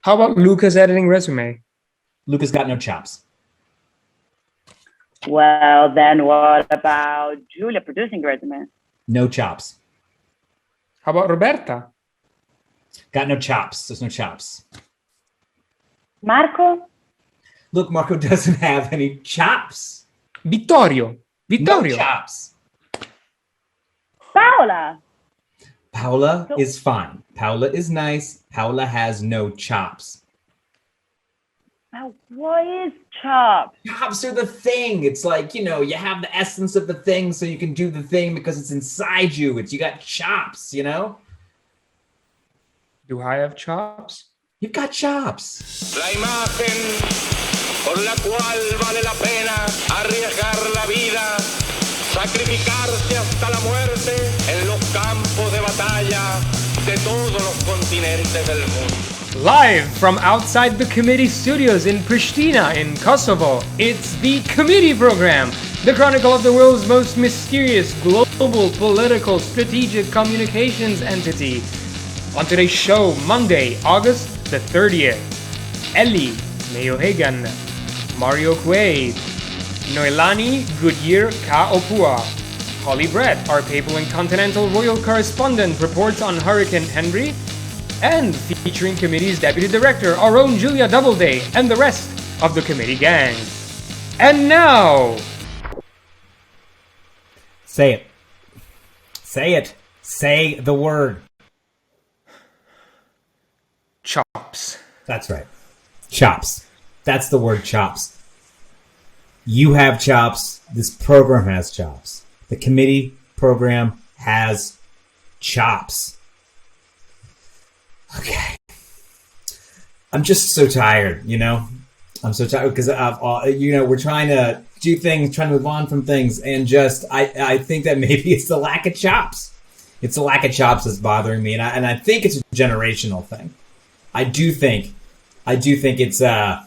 How about Luca's editing resume? Luca's got no chops. Well, then what about Julia producing resume? No chops. How about Roberta? Got no chops. There's no chops. Marco? Look, Marco doesn't have any chops. Vittorio. No chops. Paola? Paola is fine. Paola is nice. Paola has no chops. What is chops? Chops are the thing. It's like, you know, you have the essence of the thing so you can do the thing because it's inside you. You got chops, you know? Do I have chops? You've got chops. La imagen por la cual vale la pena arriesgar la vida, sacrificarse hasta la muerte en los campos de batalla de todos los continentes del mundo. Live from outside the committee studios in Pristina, in Kosovo, it's the Committee Program, the chronicle of the world's most mysterious global political strategic communications entity. On today's show, Monday, August the 30th, Ellie, Neohagan, Mario Quade, Noelani, Goodyear-Kaʻōpua, Hawley Brett, our papal and continental royal correspondent, reports on Hurricane Henri, and featuring committee's deputy director, our own Julia Doubleday, and the rest of the committee gang. And now... Say it. Say it. Say the word. Chops. That's right. Chops. That's the word, chops. You have chops. This program has chops. The committee program has chops. Okay. I'm just so tired, you know? I'm so tired because, you know, we're trying to do things, trying to move on from things, and just, I think that maybe it's the lack of chops. It's the lack of chops that's bothering me, and I think it's a generational thing. I do think it's, that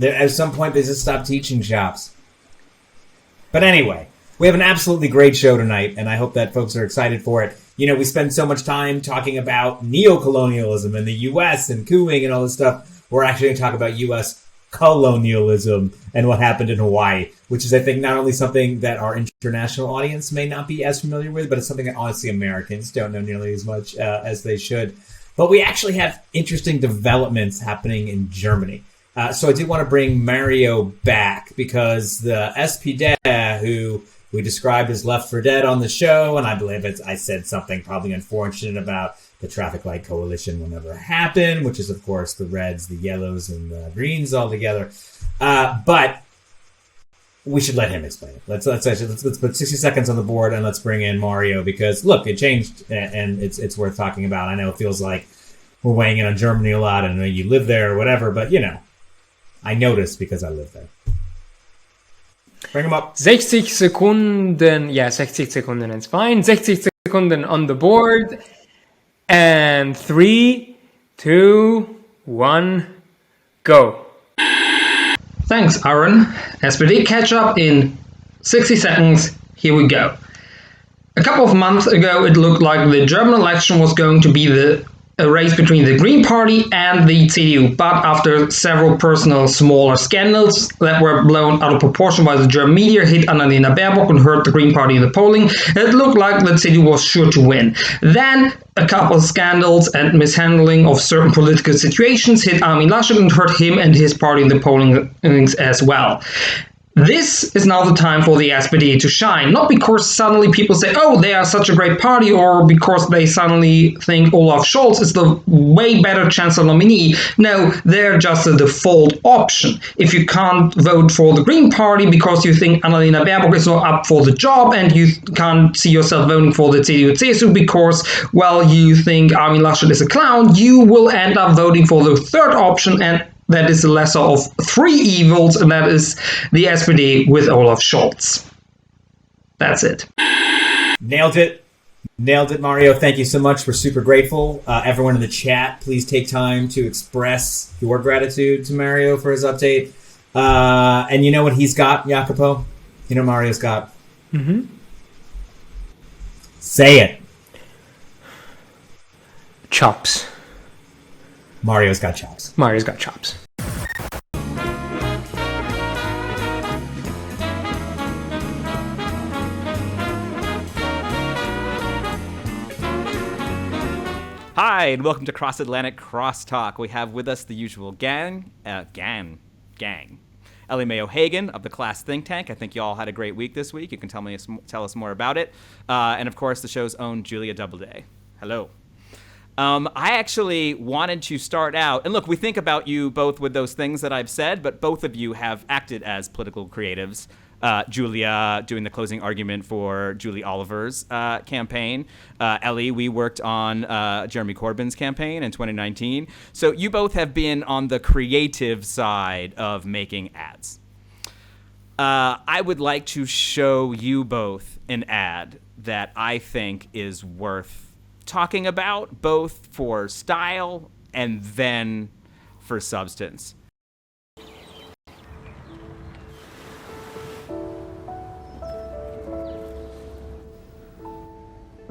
at some point they just stopped teaching chops. But anyway, we have an absolutely great show tonight, and I hope that folks are excited for it. You know, we spend so much time talking about neo-colonialism in the U.S. and cooing and all this stuff. We're actually going to talk about U.S. colonialism and what happened in Hawaii, which is, I think, not only something that our international audience may not be as familiar with, but it's something that, honestly, Americans don't know nearly as much as they should. But we actually have interesting developments happening in Germany. So I did want to bring Mario back because the SPD, who we described as left for dead on the show, and I believe I said something probably unfortunate about the traffic light coalition will never happen, which is, of course, the reds, the yellows, and the greens all together. But we should let him explain it. Let's put 60 seconds on the board and let's bring in Mario because, look, it changed and it's worth talking about. I know it feels like we're weighing in on Germany a lot and I know you live there or whatever, but, you know, I noticed because I live there. Bring him up. 60 Sekunden. Yeah, 60 Sekunden is fine. 60 Sekunden on the board. And 3, 2, 1, go. Thanks, Arun. SPD catch up in 60 seconds. Here we go. A couple of months ago, it looked like the German election was going to be a race between the Green Party and the CDU, but after several personal smaller scandals that were blown out of proportion by the German media hit Annalena Baerbock and hurt the Green Party in the polling, it looked like the CDU was sure to win. Then a couple of scandals and mishandling of certain political situations hit Armin Laschet and hurt him and his party in the pollings as well. This is now the time for the SPD to shine, not because suddenly people say, oh, they are such a great party, or because they suddenly think Olaf Scholz is the way better chancellor nominee. No, they're just a default option. If you can't vote for the Green Party because you think Annalena Baerbock is not up for the job and you can't see yourself voting for the CDU-CSU because, well, you think Armin Laschet is a clown, you will end up voting for the third option, and that is the lesser of three evils, and that is the SPD with Olaf Scholz. That's it. Nailed it. Nailed it, Mario. Thank you so much. We're super grateful. Everyone in the chat, please take time to express your gratitude to Mario for his update. And you know what he's got, Jacopo? You know what Mario's got? Mm-hmm. Say it. Chops. Mario's got chops. Mario's got chops. Hi, and welcome to Cross Atlantic Crosstalk. We have with us the usual gang. Ellie Mae O'Hagan of the Class Think Tank. I think you all had a great week this week. You can tell us more about it. And of course, the show's own Julia Doubleday. Hello. I actually wanted to start out, and look, we think about you both with those things that I've said, but both of you have acted as political creatives. Julia doing the closing argument for Julie Oliver's campaign. Ellie, we worked on Jeremy Corbyn's campaign in 2019. So you both have been on the creative side of making ads. I would like to show you both an ad that I think is worth talking about, both for style and then for substance.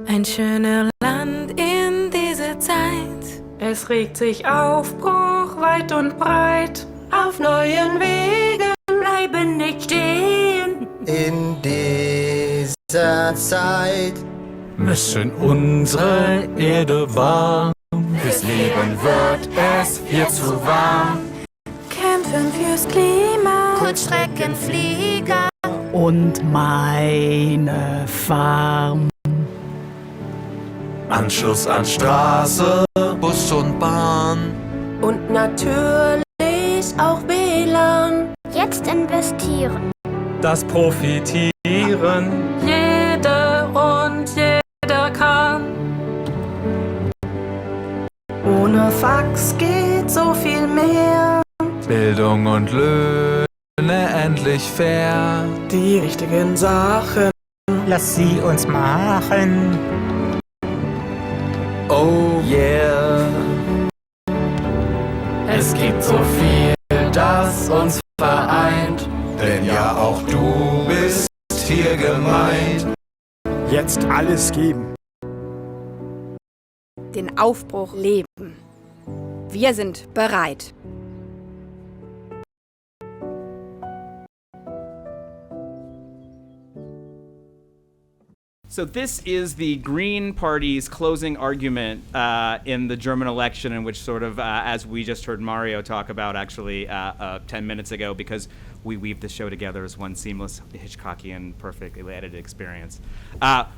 Ein schöner Land in dieser Zeit. Es regt sich Aufbruch weit und breit. Auf neuen Wegen bleiben nicht stehen. In dieser Zeit müssen unsere Erde warm. Fürs Leben wird es hier zu warm. Kämpfen fürs Klima. Kurzstreckenflieger Und meine Farm. Anschluss an Straße, Bus und Bahn. Und natürlich auch WLAN. Jetzt investieren. Das Profitieren. Jeder und jeder kann. Ohne Fax geht so viel mehr. Bildung und Löhne endlich fair. Die richtigen Sachen. Lass sie uns machen. Oh yeah. Es gibt so viel, das uns vereint. Denn ja, auch du bist hier gemeint. Jetzt alles geben. Den Aufbruch leben. Wir sind bereit. So this is the Green Party's closing argument in the German election, in which sort of, as we just heard Mario talk about actually 10 minutes ago, because we weave the show together as one seamless Hitchcockian, perfectly edited experience,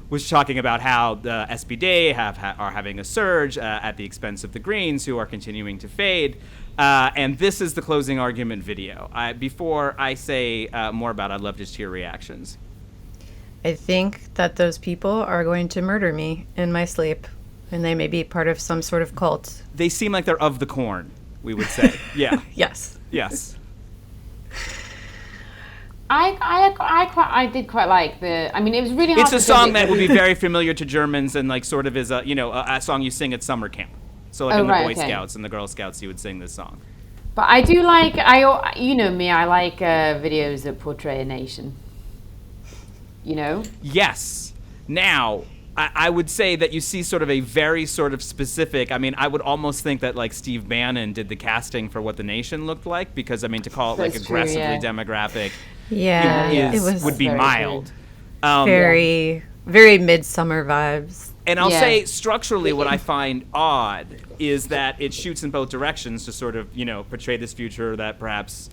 was talking about how the SPD are having a surge at the expense of the Greens, who are continuing to fade. And this is the closing argument video. Before I say more about it, I'd love to just hear reactions. I think that those people are going to murder me in my sleep, and they may be part of some sort of cult. They seem like they're of the corn, we would say. Yeah. Yes. Yes. I did quite like the. I mean, it was really hard. It's a song that would be very familiar to Germans, and like sort of is a song you sing at summer camp. So like in the Boy Scouts and the Girl Scouts, you would sing this song. But I do like you know me. I like videos that portray a nation. You know? Yes. Now, I would say that you see sort of a very sort of specific, I mean, I would almost think that like Steve Bannon did the casting for what the nation looked like, because I mean, to call it like aggressively demographic would be mild. Very, very midsummer vibes. And I'll say structurally what I find odd is that it shoots in both directions to sort of, portray this future that perhaps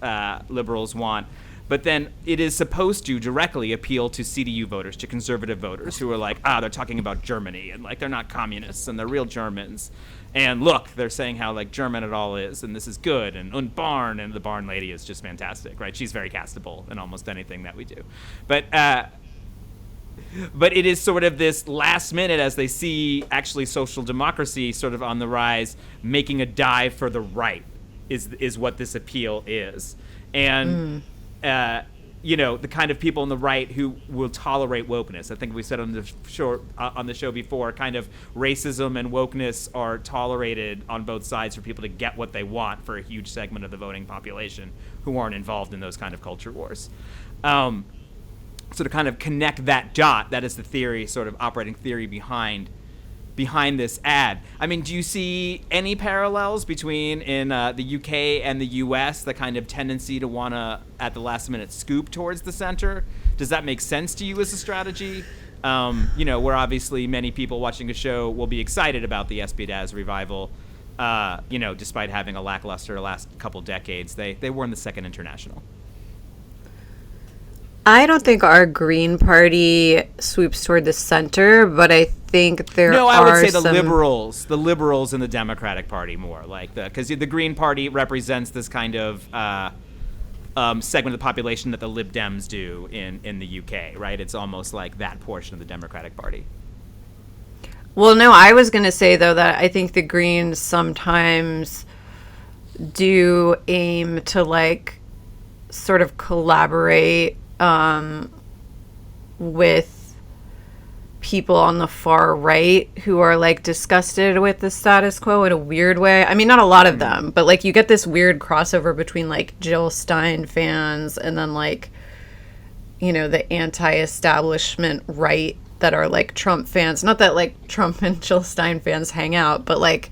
liberals want. But then it is supposed to directly appeal to CDU voters, to conservative voters who are like, they're talking about Germany, and like they're not communists and they're real Germans. And look, they're saying how like German it all is, and this is good, and Barn, and the Barn lady is just fantastic, right? She's very castable in almost anything that we do. But it is sort of this last minute, as they see actually social democracy sort of on the rise, making a dive for the right is what this appeal is. And the kind of people on the right who will tolerate wokeness. I think we said on the show before, kind of racism and wokeness are tolerated on both sides for people to get what they want for a huge segment of the voting population who aren't involved in those kind of culture wars. So to kind of connect that dot, that is the theory, sort of operating theory behind behind this ad. I mean, do you see any parallels between in the UK and the US, the kind of tendency to want to, at the last minute, scoop towards the center? Does that make sense to you as a strategy? Where obviously many people watching a show will be excited about the Espidaz revival, despite having a lackluster last couple decades. They were in the Second International. I don't think our Green Party swoops toward the center, but I think there are No, I would say the some... liberals in the Democratic Party more, like because the Green Party represents this kind of segment of the population that the Lib Dems do in the UK, right? It's almost like that portion of the Democratic Party. Well, no, I was going to say, though, that I think the Greens sometimes do aim to, like, sort of collaborate with people on the far right who are, like, disgusted with the status quo in a weird way. I mean, not a lot of them, but, like, you get this weird crossover between, like, Jill Stein fans and then, like, the anti-establishment right that are, like, Trump fans. Not that, like, Trump and Jill Stein fans hang out, but, like,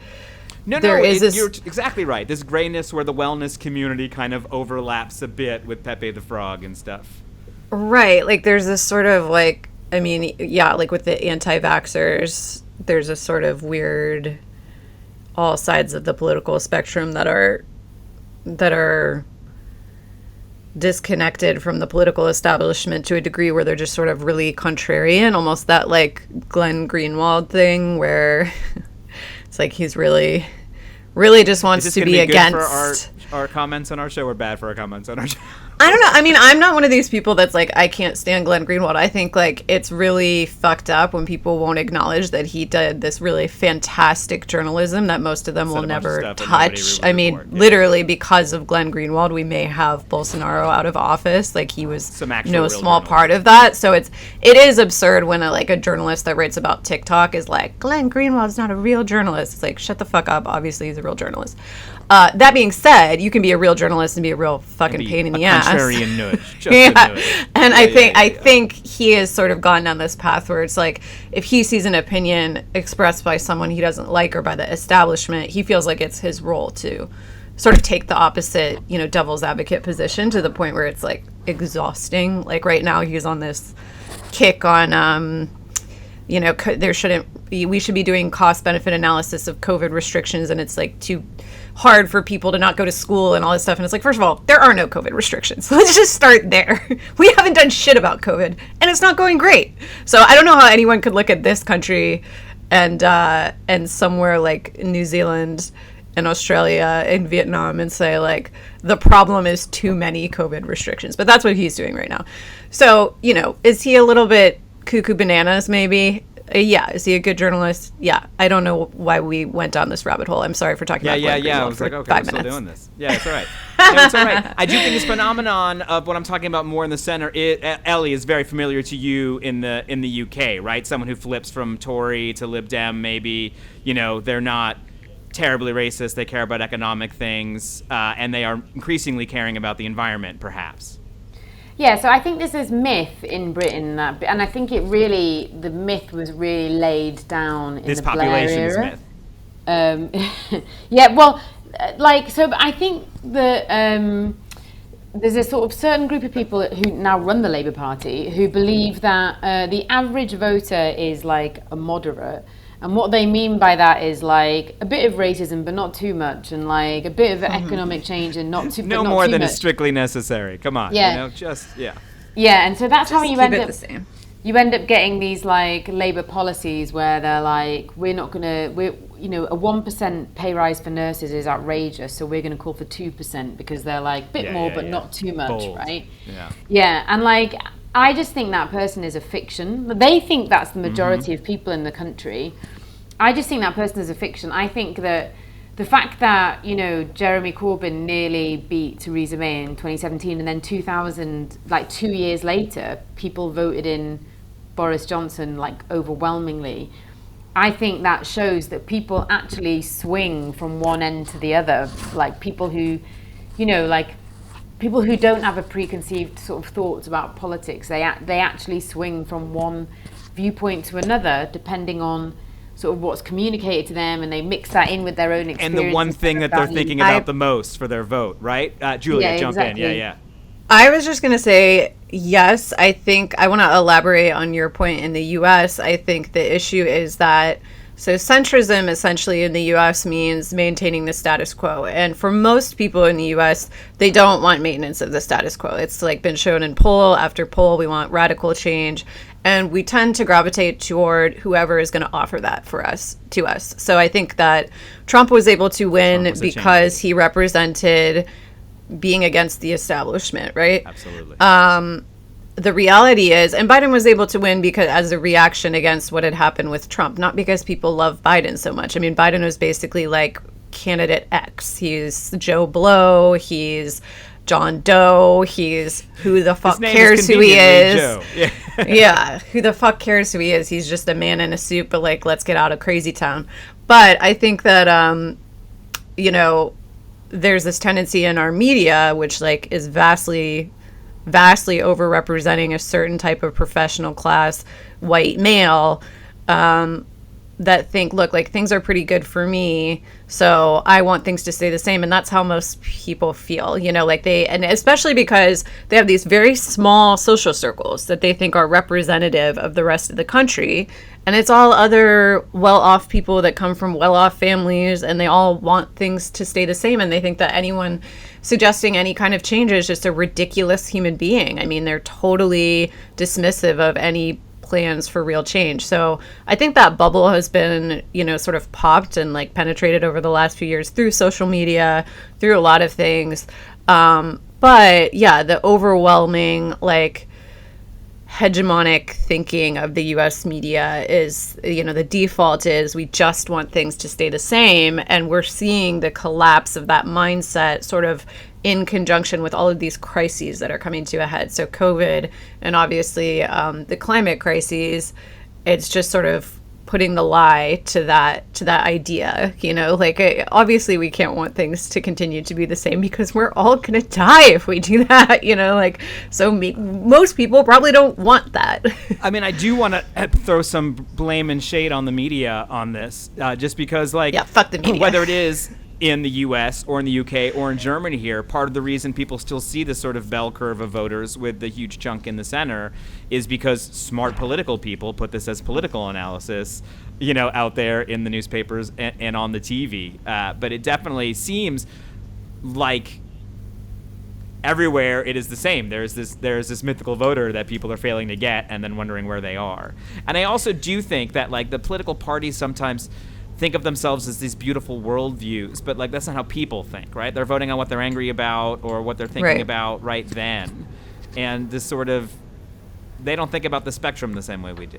you're exactly right. This grayness where the wellness community kind of overlaps a bit with Pepe the Frog and stuff. Right. Like, there's this sort of, like, I mean, yeah, like with the anti-vaxxers, there's a sort of weird all sides of the political spectrum that are disconnected from the political establishment to a degree where they're just sort of really contrarian, almost that, like, Glenn Greenwald thing where it's like he's really just wants to be against our comments on our show or bad for our comments on our show. I don't know. I mean, I'm not one of these people that's like, I can't stand Glenn Greenwald. I think, like, it's really fucked up when people won't acknowledge that he did this really fantastic journalism that most of them will never touch. I mean, literally because of Glenn Greenwald, we may have Bolsonaro out of office. Like, he was no small part of that. So it is absurd when a journalist that writes about TikTok is like, Glenn Greenwald's not a real journalist. It's like, shut the fuck up. Obviously, he's a real journalist. That being said, you can be a real journalist and be a real fucking pain in the ass. Contrarian nudge. Just yeah. a nudge. And I think he has sort of gone down this path where it's like, if he sees an opinion expressed by someone he doesn't like or by the establishment, he feels like it's his role to sort of take the opposite, devil's advocate position to the point where it's, like, exhausting. Like, right now he's on this kick on, we should be doing cost-benefit analysis of COVID restrictions, and it's, like, too hard for people to not go to school and all this stuff. And it's like, first of all, there are no COVID restrictions. Let's just start there. We haven't done shit about COVID, and it's not going great. So I don't know how anyone could look at this country and somewhere like New Zealand and Australia and Vietnam and say, like, the problem is too many COVID restrictions. But that's what he's doing right now. So, is he a little bit cuckoo bananas maybe? Yeah. Is he a good journalist? Yeah. I don't know why we went down this rabbit hole. I'm sorry for talking about Glenn Greenwald I was like, okay, 5 we're still minutes. doing this. Yeah, it's all right. No, it's all right. I do think this phenomenon of what I'm talking about more in the center, Ellie, is very familiar to you in the UK, right? Someone who flips from Tory to Lib Dem, maybe, they're not terribly racist. They care about economic things, and they are increasingly caring about the environment, perhaps. Yeah, so I think this is myth in Britain, and I think the myth was really laid down in the Blair era. Myth. Yeah, well, so I think that there's a sort of certain group of people who now run the Labour Party who believe that the average voter is like a moderate. And what they mean by that is, like, a bit of racism, but not too much, and, like, a bit of economic change and not too much. No more than is strictly necessary. Come on. Yeah. Yeah, and so that's how you end up. You end up getting these, like, Labour policies where they're like, a 1% pay rise for nurses is outrageous, so we're going to call for 2% because they're like, bit more, but not too much, bold. Right? Yeah. Yeah, and, like, I just think that person is a fiction. They think that's the majority of people in the country. I just think that person is a fiction. I think that the fact that, Jeremy Corbyn nearly beat Theresa May in 2017 and then 2 years later, people voted in Boris Johnson, like, overwhelmingly. I think that shows that people actually swing from one end to the other. Like, people who, people who don't have a preconceived sort of thoughts about politics, they actually swing from one viewpoint to another depending on sort of what's communicated to them, and they mix that in with their own experience. And the one thing that they're thinking about the most for their vote, right? Julia, jump in. Yeah. I was just going to say, yes, I think I want to elaborate on your point in the U.S. I think the issue is that, so centrism essentially in the U.S. means maintaining the status quo. And for most people in the U.S., they don't want maintenance of the status quo. It's like been shown in poll after poll. We want radical change. And we tend to gravitate toward whoever is going to offer that to us. So I think that Trump was able to win because he represented being against the establishment, right? Absolutely. The reality is, and Biden was able to win because as a reaction against what had happened with Trump, not because people love Biden so much. I mean, Biden was basically like candidate X. He's Joe Blow. He's John Doe. He's who the fuck cares who he is. Joe. Yeah. Yeah, who the fuck cares who he is? He's just a man in a suit, but like, let's get out of crazy town. But I think that, there's this tendency in our media, which like is vastly overrepresenting a certain type of professional class, white male, that think, look, like things are pretty good for me, so I want things to stay the same. And that's how most people feel, like and especially because they have these very small social circles that they think are representative of the rest of the country. And it's all other well-off people that come from well-off families, and they all want things to stay the same. And they think that anyone suggesting any kind of change is just a ridiculous human being. I mean, they're totally dismissive of any plans for real change. So I think that bubble has been, sort of popped and like penetrated over the last few years through social media, through a lot of things. But yeah, the overwhelming like hegemonic thinking of the US media is, the default is we just want things to stay the same. And we're seeing the collapse of that mindset sort of in conjunction with all of these crises that are coming to a head. So COVID and obviously the climate crises, it's just sort of putting the lie to that idea, obviously we can't want things to continue to be the same because we're all gonna die if we do that, so most people probably don't want that. I mean, I do want to throw some blame and shade on the media on this, just because fuck the media. Whether it is in the US or in the UK or in Germany here, part of the reason people still see this sort of bell curve of voters with the huge chunk in the center is because smart political people put this as political analysis, out there in the newspapers and on the TV. But it definitely seems like everywhere it is the same. There's this mythical voter that people are failing to get and then wondering where they are. And I also do think that like the political parties sometimes think of themselves as these beautiful worldviews, but like that's not how people think, right? They're voting on what they're angry about or what they're thinking about right then. And this sort of, they don't think about the spectrum the same way we do.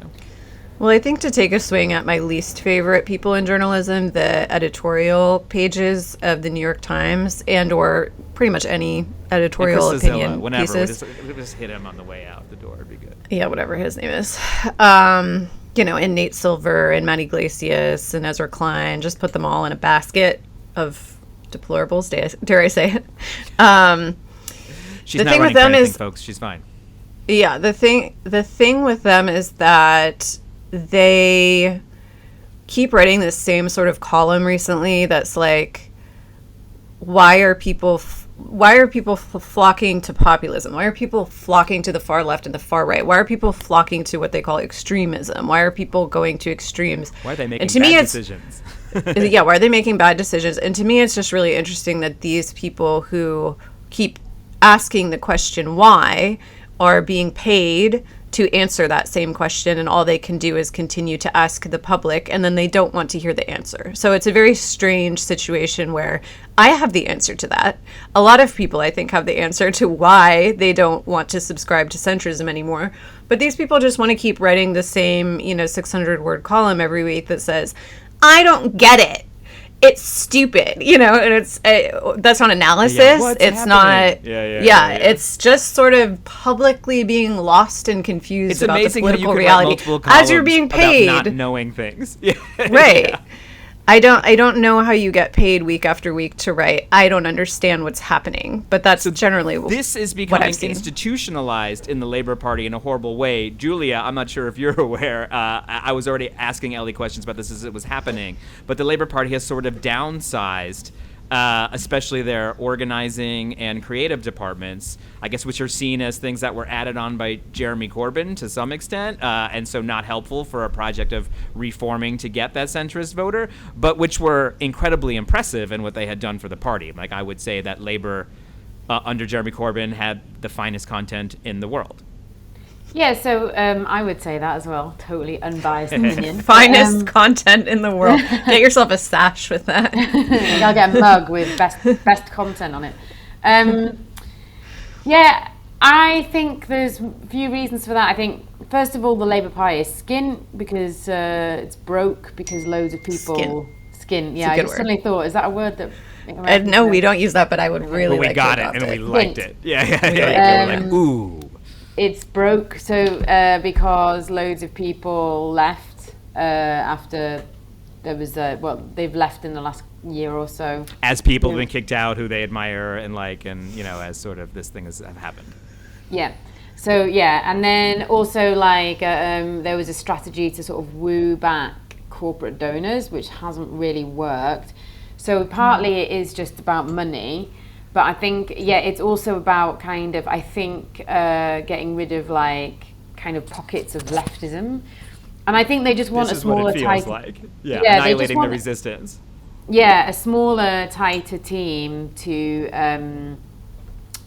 Well, I think to take a swing at my least favorite people in journalism, the editorial pages of the New York Times and or pretty much any editorial opinion pieces. We'll just hit him on the way out the door. It'd be good. Yeah, whatever his name is. And Nate Silver and Matt Iglesias and Ezra Klein, just put them all in a basket of deplorables, dare I say it. She's not running for anything, folks. She's fine. Yeah, the thing with them is that they keep writing this same sort of column recently that's like, why are people flocking to populism? Why are people flocking to the far left and the far right? Why are people flocking to what they call extremism? Why are people going to extremes? Why are they making bad decisions? Yeah, why are they making bad decisions? And to me, it's just really interesting that these people who keep asking the question why are being paid to answer that same question, and all they can do is continue to ask the public, and then they don't want to hear the answer. So it's a very strange situation where I have the answer to that. A lot of people, I think, have the answer to why they don't want to subscribe to centrism anymore. But these people just want to keep writing the same, 600-word column every week that says, I don't get it. It's stupid, and it's that's not analysis. Yeah, it's happening? not. Yeah, it's just sort of publicly being lost and confused it's about the amazing political how you reality can as you're being paid. about not knowing things. Right. I don't know how you get paid week after week to write. I don't understand what's happening, but that's generally this is what becoming I've seen. institutionalized in the Labour Party in a horrible way. Julia, I'm not sure if you're aware. I was already asking Ellie questions about this as it was happening, but the Labour Party has sort of downsized, especially their organizing and creative departments, I guess, which are seen as things that were added on by Jeremy Corbyn to some extent, and so not helpful for a project of reforming to get that centrist voter, but which were incredibly impressive in what they had done for the party. Like, I would say that Labour under Jeremy Corbyn had the finest content in the world. Yeah, so I would say that as well. Totally unbiased opinion. Finest content in the world. Get yourself a sash with that. I'll get a mug with best content on it. Yeah, I think there's a few reasons for that. I think, first of all, the Labour Party is skin, because it's broke, because loads of people... Skin, yeah. I suddenly thought, is that a word that... No, we don't use that, but I would really like to got it, and we liked it. Yeah. Like, ooh. It's broke, so because loads of people left after there was they've left in the last year or so. As people have been kicked out who they admire and like, and as sort of this thing has happened. Yeah. So yeah, and then also like there was a strategy to sort of woo back corporate donors, which hasn't really worked. So partly it is just about money. But I think, it's also about kind of, I think, getting rid of like kind of pockets of leftism. And I think they just want a smaller, tighter... Like. Annihilating the resistance. Yeah, a smaller, tighter team to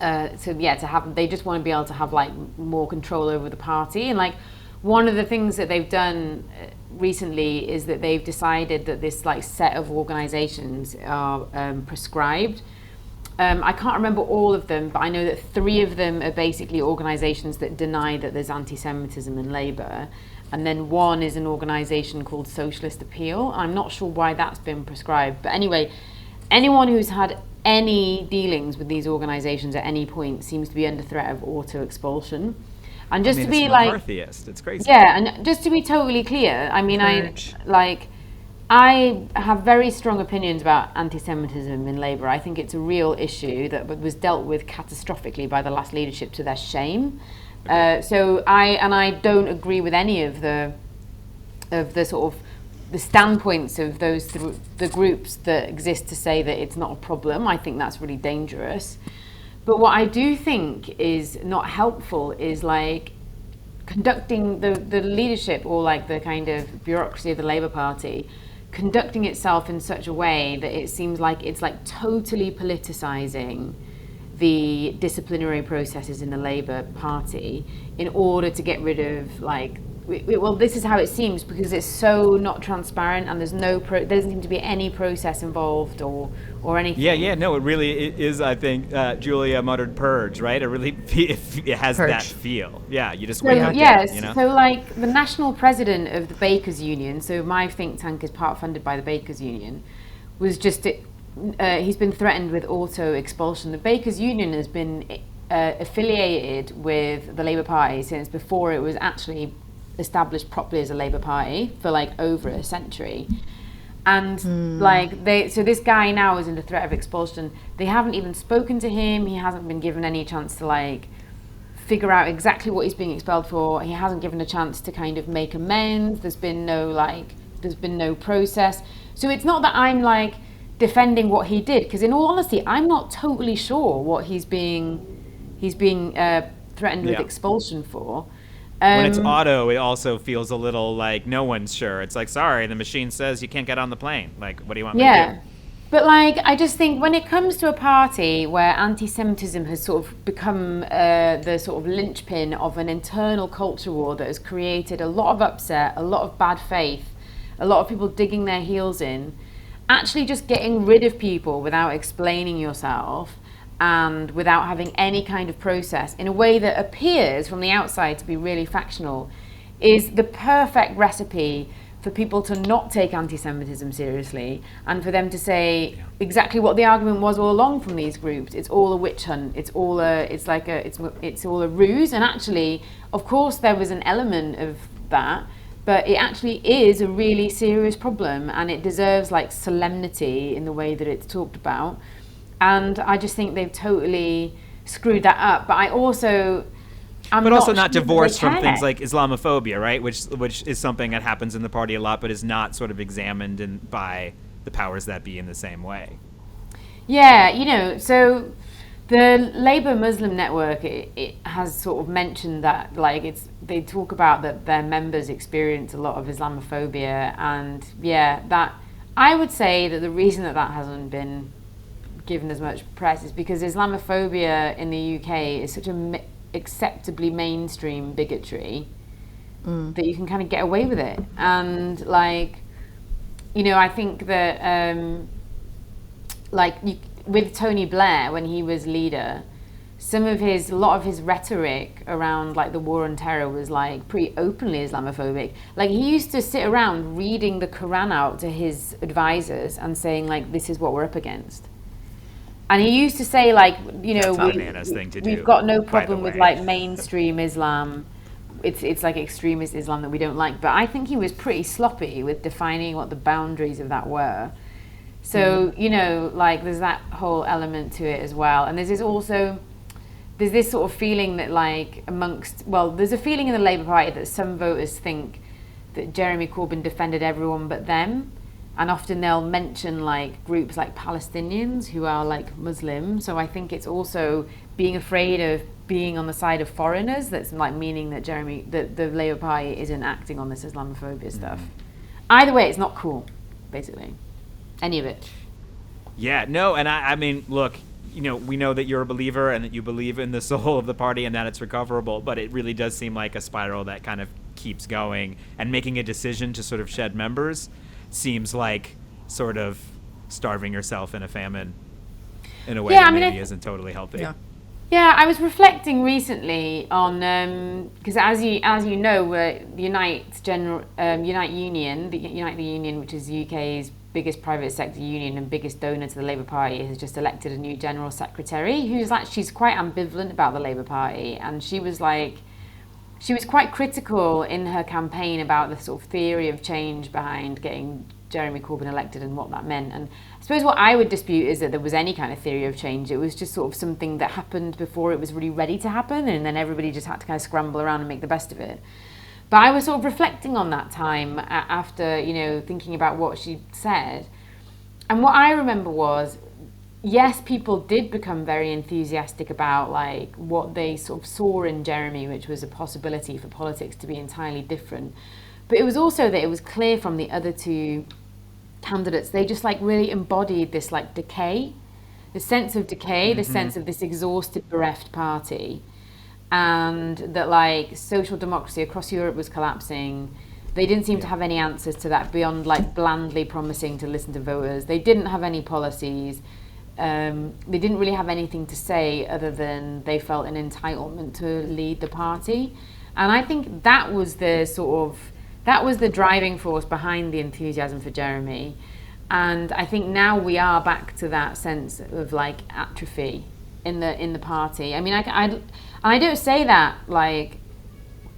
have, they just want to be able to have like more control over the party. And like one of the things that they've done recently is that they've decided that this like set of organizations are prescribed. I can't remember all of them, but I know that 3 of them are basically organisations that deny that there's anti-Semitism in Labour, and then 1 is an organisation called Socialist Appeal. I'm not sure why that's been prescribed, but anyway, anyone who's had any dealings with these organisations at any point seems to be under threat of auto-expulsion. And just to be it's like... McCarthyist. It's crazy. Yeah, and just to be totally clear, I mean, I have very strong opinions about anti-Semitism in Labour. I think it's a real issue that was dealt with catastrophically by the last leadership, to their shame. So I don't agree with any of the sort of the standpoints of the groups that exist to say that it's not a problem. I think that's really dangerous. But what I do think is not helpful is like conducting the leadership, or like the kind of bureaucracy of the Labour Party, conducting itself in such a way that it seems like it's like totally politicizing the disciplinary processes in the Labour Party in order to get rid of like, well, this is how it seems, because it's so not transparent, and there doesn't seem to be any process involved or anything. No, it really is. I think Julia muttered purge, right? It really it has that feel. Yeah, you just wait. Yes. So like the national president of the Bakers Union, so my think tank is part funded by the Bakers Union, was just he's been threatened with auto expulsion. The Bakers Union has been affiliated with the Labour Party since before it was actually established properly as a Labour Party, for like over a century. And so this guy now is under threat of expulsion. They haven't even spoken to him. He hasn't been given any chance to like figure out exactly what he's being expelled for. He hasn't given a chance to kind of make amends. There's been no process. So it's not that I'm like defending what he did, because in all honesty, I'm not totally sure what he's being threatened with expulsion for. When it's auto, it also feels a little like no one's sure. It's like, sorry, the machine says you can't get on the plane. Like, what do you want me to do? But like, I just think when it comes to a party where anti-Semitism has sort of become the sort of linchpin of an internal culture war that has created a lot of upset, a lot of bad faith, a lot of people digging their heels in, actually just getting rid of people without explaining yourself and without having any kind of process in a way that appears from the outside to be really factional is the perfect recipe for people to not take anti-Semitism seriously, and for them to say exactly what the argument was all along from these groups. It's all a witch hunt. It's all a ruse. And actually, of course, there was an element of that, but it actually is a really serious problem, and it deserves like solemnity in the way that it's talked about. And I just think they've totally screwed that up. But I also, but also not divorced from things like Islamophobia, right? Which is something that happens in the party a lot, but is not sort of examined by the powers that be in the same way. Yeah, you know, so the Labour Muslim Network, it has sort of mentioned that, like, they talk about that their members experience a lot of Islamophobia, and yeah, that I would say that the reason that hasn't been given as much press is because Islamophobia in the UK is such a acceptably mainstream bigotry that you can kind of get away with it. And like, you know, I think that with Tony Blair when he was leader, a lot of his rhetoric around like the war on terror was like pretty openly Islamophobic. Like he used to sit around reading the Quran out to his advisors and saying like, this is what we're up against. And he used to say, like, you know, we've got no problem with like mainstream Islam. It's like extremist Islam that we don't like. But I think he was pretty sloppy with defining what the boundaries of that were. So, you know, like there's that whole element to it as well. And there's this sort of feeling that like there's a feeling in the Labour Party that some voters think that Jeremy Corbyn defended everyone but them. And often they'll mention like groups like Palestinians who are like Muslim. So I think it's also being afraid of being on the side of foreigners that's like meaning that the Labour Party isn't acting on this Islamophobia stuff. Either way, it's not cool, basically. Any of it. Yeah, no, and I mean, look, you know, we know that you're a believer and that you believe in the soul of the party and that it's recoverable, but it really does seem like a spiral that kind of keeps going, and making a decision to sort of shed members seems like sort of starving yourself in a famine in a way that maybe isn't totally healthy. Yeah, I was reflecting recently on because as you know, the Unite Union, the Union, which is the UK's biggest private sector union and biggest donor to the Labour Party, has just elected a new general secretary she's quite ambivalent about the Labour Party, and she was quite critical in her campaign about the sort of theory of change behind getting Jeremy Corbyn elected and what that meant. And I suppose what I would dispute is that there was any kind of theory of change. It was just sort of something that happened before it was really ready to happen, and then everybody just had to kind of scramble around and make the best of it. But I was sort of reflecting on that time after, you know, thinking about what she said. And what I remember was, yes, people did become very enthusiastic about like what they sort of saw in Jeremy, which was a possibility for politics to be entirely different. But it was also that it was clear from the other two candidates, they just like really embodied this like decay, the sense of decay, the sense of this exhausted, bereft party, and that like social democracy across Europe was collapsing. They didn't seem to have any answers to that beyond like blandly promising to listen to voters. They didn't have any policies. They didn't really have anything to say other than they felt an entitlement to lead the party. And I think that was the driving force behind the enthusiasm for Jeremy. And I think now we are back to that sense of like atrophy in the party. I mean, I don't say that like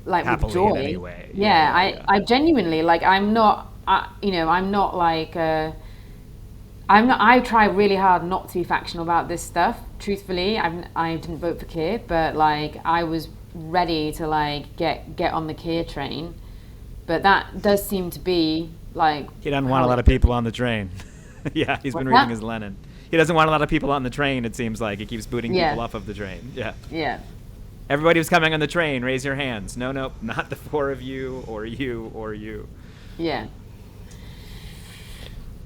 happily with joy. In any way. I genuinely like. I'm not like. I try really hard not to be factional about this stuff. Truthfully, I didn't vote for Keir, but like I was ready to like get on the Keir train. But that does seem to be like he doesn't want a lot of people on the train. Yeah, he's been reading his Lenin. He doesn't want a lot of people on the train. It seems like he keeps booting people off of the train. Yeah. Yeah. Everybody who's coming on the train, raise your hands. No, not the four of you or you or you. Yeah.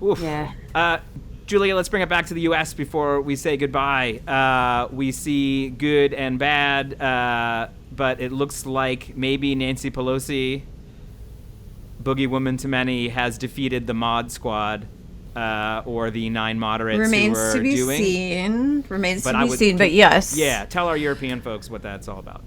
Oof. Yeah. Julia, let's bring it back to the U.S. before we say goodbye. We see good and bad, but it looks like maybe Nancy Pelosi, Boogie Woman to many, has defeated the Mod Squad, or the 9 moderates Remains who are to be doing. Seen. Remains to be seen, but yes. Yeah, tell our European folks what that's all about.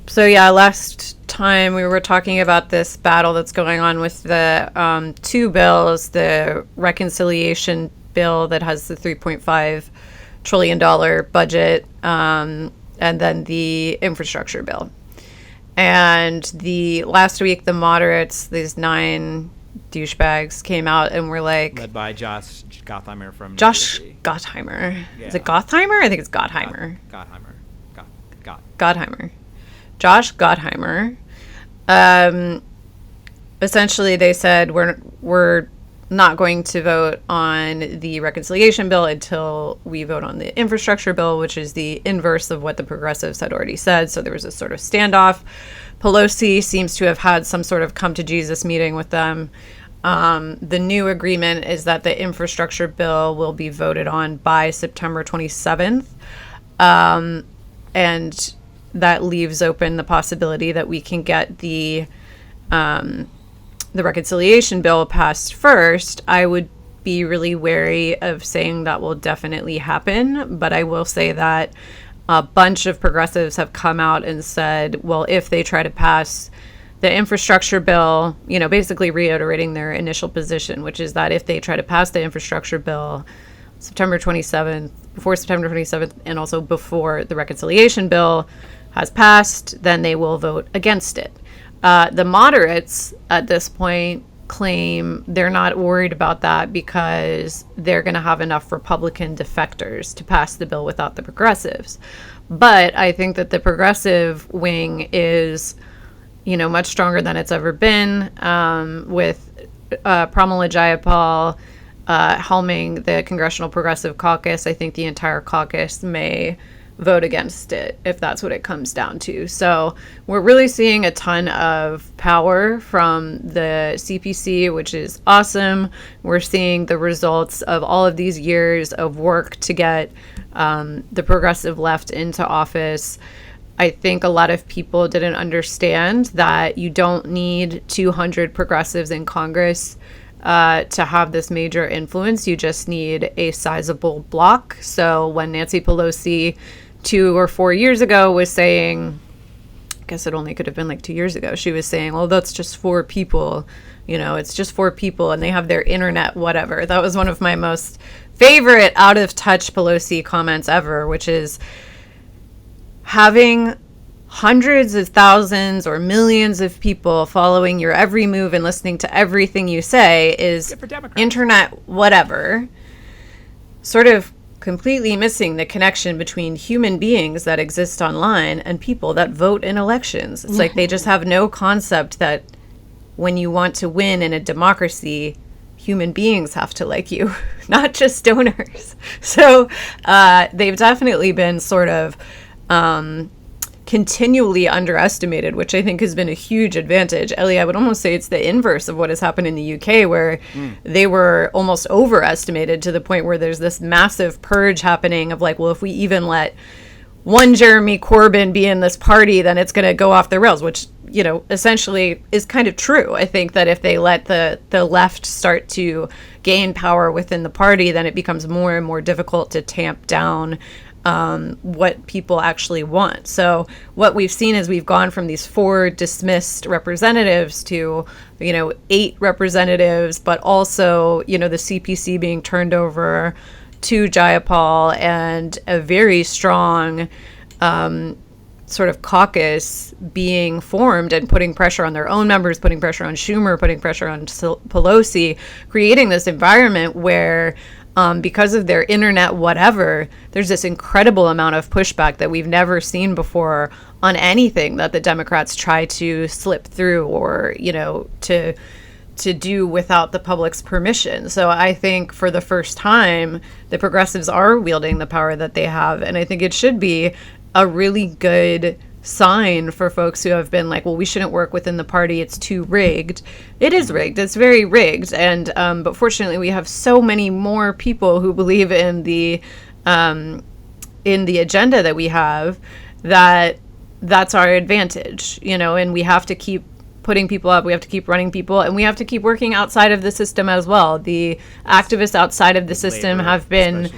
So yeah, last time we were talking about this battle that's going on with the 2 bills, the reconciliation bill that has the $3.5 trillion budget, and then the infrastructure bill. And last week, the moderates, these 9 douchebags, came out and were like, led by Josh Gottheimer from Josh New Jersey. Gottheimer. Yeah. Is it Gottheimer? I think it's Gottheimer. Gottheimer. Josh Gottheimer. Essentially, they said we're not going to vote on the reconciliation bill until we vote on the infrastructure bill, which is the inverse of what the progressives had already said. So there was a sort of standoff. Pelosi seems to have had some sort of come to Jesus meeting with them. The new agreement is that the infrastructure bill will be voted on by September 27th. And that leaves open the possibility that we can get the reconciliation bill passed first. I would be really wary of saying that will definitely happen, but I will say that a bunch of progressives have come out and said, well, if they try to pass the infrastructure bill, basically reiterating their initial position, which is that if they try to pass the infrastructure bill before September 27th, and also before the reconciliation bill has passed, then they will vote against it. The moderates at this point claim they're not worried about that because they're going to have enough Republican defectors to pass the bill without the progressives. But I think that the progressive wing is, much stronger than it's ever been, with Pramila Jayapal helming the Congressional Progressive Caucus. I think the entire caucus may vote against it if that's what it comes down to. So we're really seeing a ton of power from the CPC, which is awesome. We're seeing the results of all of these years of work to get the progressive left into office. I think a lot of people didn't understand that you don't need 200 progressives in Congress to have this major influence. You just need a sizable block. So when Nancy Pelosi 2 or 4 years ago was saying, I guess it only could have been like 2 years ago, she was saying, well, that's just 4 people, it's just 4 people and they have their internet, whatever. That was one of my most favorite out of touch Pelosi comments ever, which is having hundreds of thousands or millions of people following your every move and listening to everything you say is internet, whatever, sort of completely missing the connection between human beings that exist online and people that vote in elections. It's like they just have no concept that when you want to win in a democracy, human beings have to like you, not just donors. So they've definitely been sort of continually underestimated, which I think has been a huge advantage. Ellie, I would almost say it's the inverse of what has happened in the UK, where they were almost overestimated to the point where there's this massive purge happening of like, well, if we even let one Jeremy Corbyn be in this party, then it's going to go off the rails, which, essentially is kind of true. I think that if they let the left start to gain power within the party, then it becomes more and more difficult to tamp down what people actually want. So what we've seen is we've gone from these 4 dismissed representatives to, 8 representatives, but also, the CPC being turned over to Jayapal and a very strong sort of caucus being formed and putting pressure on their own members, putting pressure on Schumer, putting pressure on Pelosi, creating this environment where because of their internet whatever, there's this incredible amount of pushback that we've never seen before on anything that the Democrats try to slip through or, to do without the public's permission. So I think for the first time, the progressives are wielding the power that they have. And I think it should be a really good sign for folks who have been like, well, we shouldn't work within the party, it's too rigged. It is rigged, it's very rigged, and but fortunately we have so many more people who believe in the agenda that we have, that's our advantage, and we have to keep putting people up, we have to keep running people, and we have to keep working outside of the system as well. The activists outside of the system have been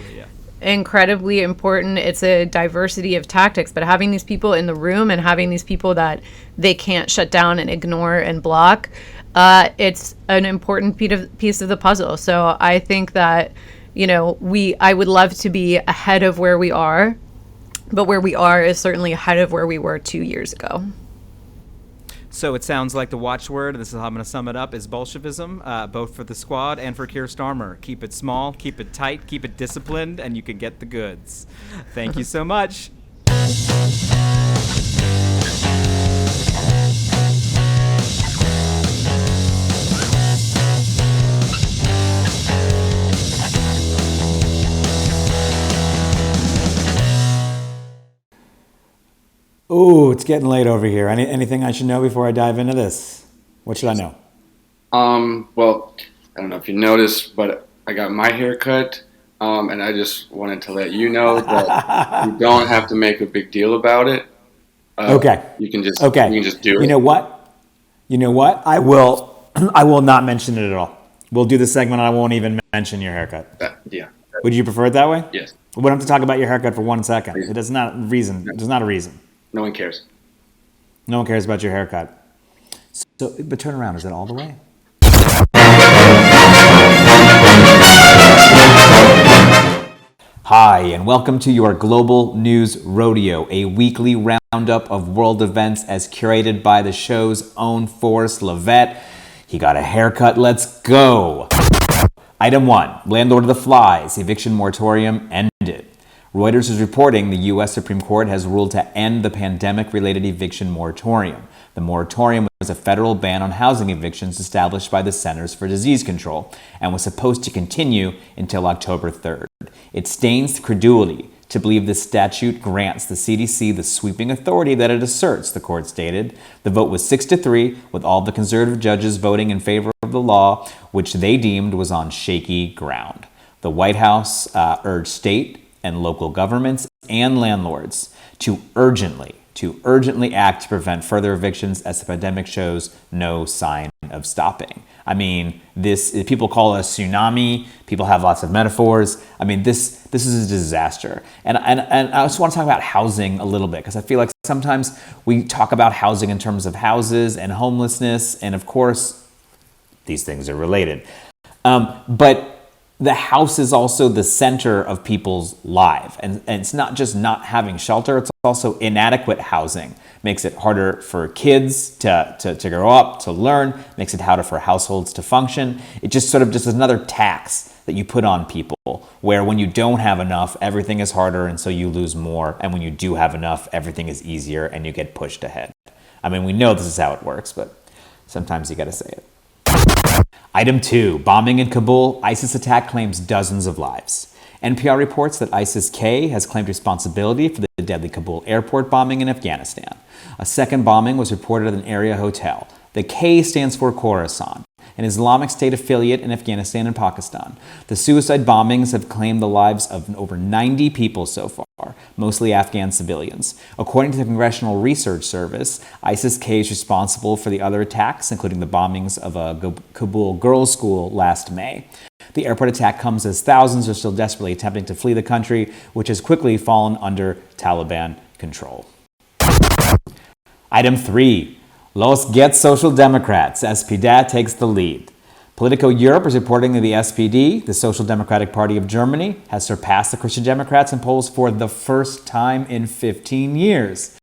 incredibly important. It's a diversity of tactics, but having these people in the room and having these people that they can't shut down and ignore and block, it's an important piece of the puzzle. So I think that, I would love to be ahead of where we are, but where we are is certainly ahead of where we were 2 years ago. So it sounds like the watchword, and this is how I'm going to sum it up, is Bolshevism, both for the squad and for Keir Starmer. Keep it small, keep it tight, keep it disciplined, and you can get the goods. Thank you so much. Ooh, it's getting late over here. Anything I should know before I dive into this? What should I know? Well, I don't know if you noticed, but I got my hair cut, and I just wanted to let you know that you don't have to make a big deal about it. Okay. You can just do it. You know what? I will not mention it at all. We'll do the segment and I won't even mention your haircut. Yeah. Would you prefer it that way? Yes. We don't have to talk about your haircut for 1 second. It is not a reason. There's not a reason. No one cares. No one cares about your haircut. So, but turn around. Is that all the way? Hi, and welcome to your Global News Rodeo, a weekly roundup of world events as curated by the show's own Forrest, Lovette. He got a haircut. Let's go. Item 1. Landlord of the Flies. Eviction moratorium ended. Reuters is reporting the U.S. Supreme Court has ruled to end the pandemic-related eviction moratorium. The moratorium was a federal ban on housing evictions established by the Centers for Disease Control and was supposed to continue until October 3rd. It stains credulity to believe the statute grants the CDC the sweeping authority that it asserts, the court stated. The vote was 6-3, with all the conservative judges voting in favor of the law, which they deemed was on shaky ground. The White House urged state and local governments and landlords to urgently act to prevent further evictions as the pandemic shows no sign of stopping. I mean, people call it a tsunami. People have lots of metaphors. I mean, this is a disaster. And I just want to talk about housing a little bit because I feel like sometimes we talk about housing in terms of houses and homelessness, and of course, these things are related. But the house is also the center of people's lives. And it's not just not having shelter, it's also inadequate housing. Makes it harder for kids to grow up, to learn, makes it harder for households to function. It just is another tax that you put on people, where when you don't have enough, everything is harder and so you lose more. And when you do have enough, everything is easier and you get pushed ahead. I mean, we know this is how it works, but sometimes you gotta say it. Item 2, bombing in Kabul. ISIS attack claims dozens of lives. NPR reports that ISIS-K has claimed responsibility for the deadly Kabul airport bombing in Afghanistan. A second bombing was reported at an area hotel. The K stands for Khorasan, an Islamic State affiliate in Afghanistan and Pakistan. The suicide bombings have claimed the lives of over 90 people so far, mostly Afghan civilians. According to the Congressional Research Service, ISIS-K is responsible for the other attacks, including the bombings of a Kabul girls' school last May. The airport attack comes as thousands are still desperately attempting to flee the country, which has quickly fallen under Taliban control. Item 3. Los Get Social Democrats. SPD takes the lead. Politico Europe is reporting that the SPD, the Social Democratic Party of Germany, has surpassed the Christian Democrats in polls for the first time in 15 years.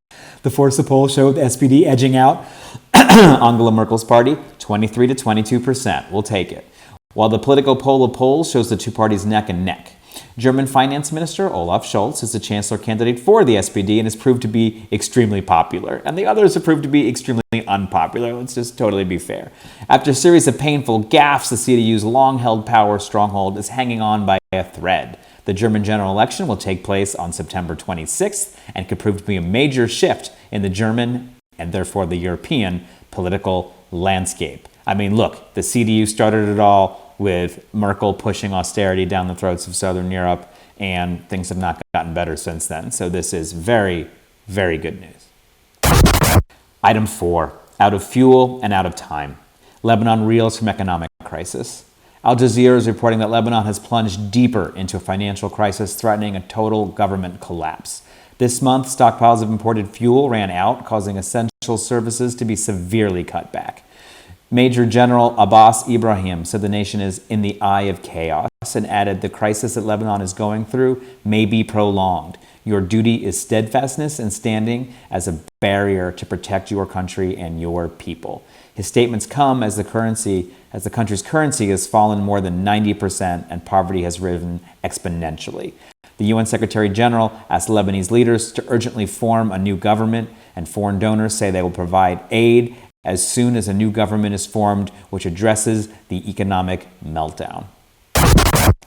The Forza poll showed the SPD edging out Angela Merkel's party 23 to 22%. We'll take it. While the Politico poll of polls shows the two parties neck and neck. German Finance Minister Olaf Scholz is the chancellor candidate for the SPD and has proved to be extremely popular. And the others have proved to be extremely unpopular. Let's just totally be fair. After a series of painful gaffes, the CDU's long-held power stronghold is hanging on by a thread. The German general election will take place on September 26th and could prove to be a major shift in the German and therefore the European political landscape. I mean, look, the CDU started it all with Merkel pushing austerity down the throats of Southern Europe, and things have not gotten better since then. So this is very, very good news. Item 4, out of fuel and out of time. Lebanon reels from economic crisis. Al Jazeera is reporting that Lebanon has plunged deeper into a financial crisis, threatening a total government collapse. This month, stockpiles of imported fuel ran out, causing essential services to be severely cut back. Major General Abbas Ibrahim said the nation is in the eye of chaos and added the crisis that Lebanon is going through may be prolonged. Your duty is steadfastness and standing as a barrier to protect your country and your people. His statements come as the country's currency has fallen more than 90% and poverty has risen exponentially. The UN Secretary General asked Lebanese leaders to urgently form a new government, and foreign donors say they will provide aid as soon as a new government is formed, which addresses the economic meltdown.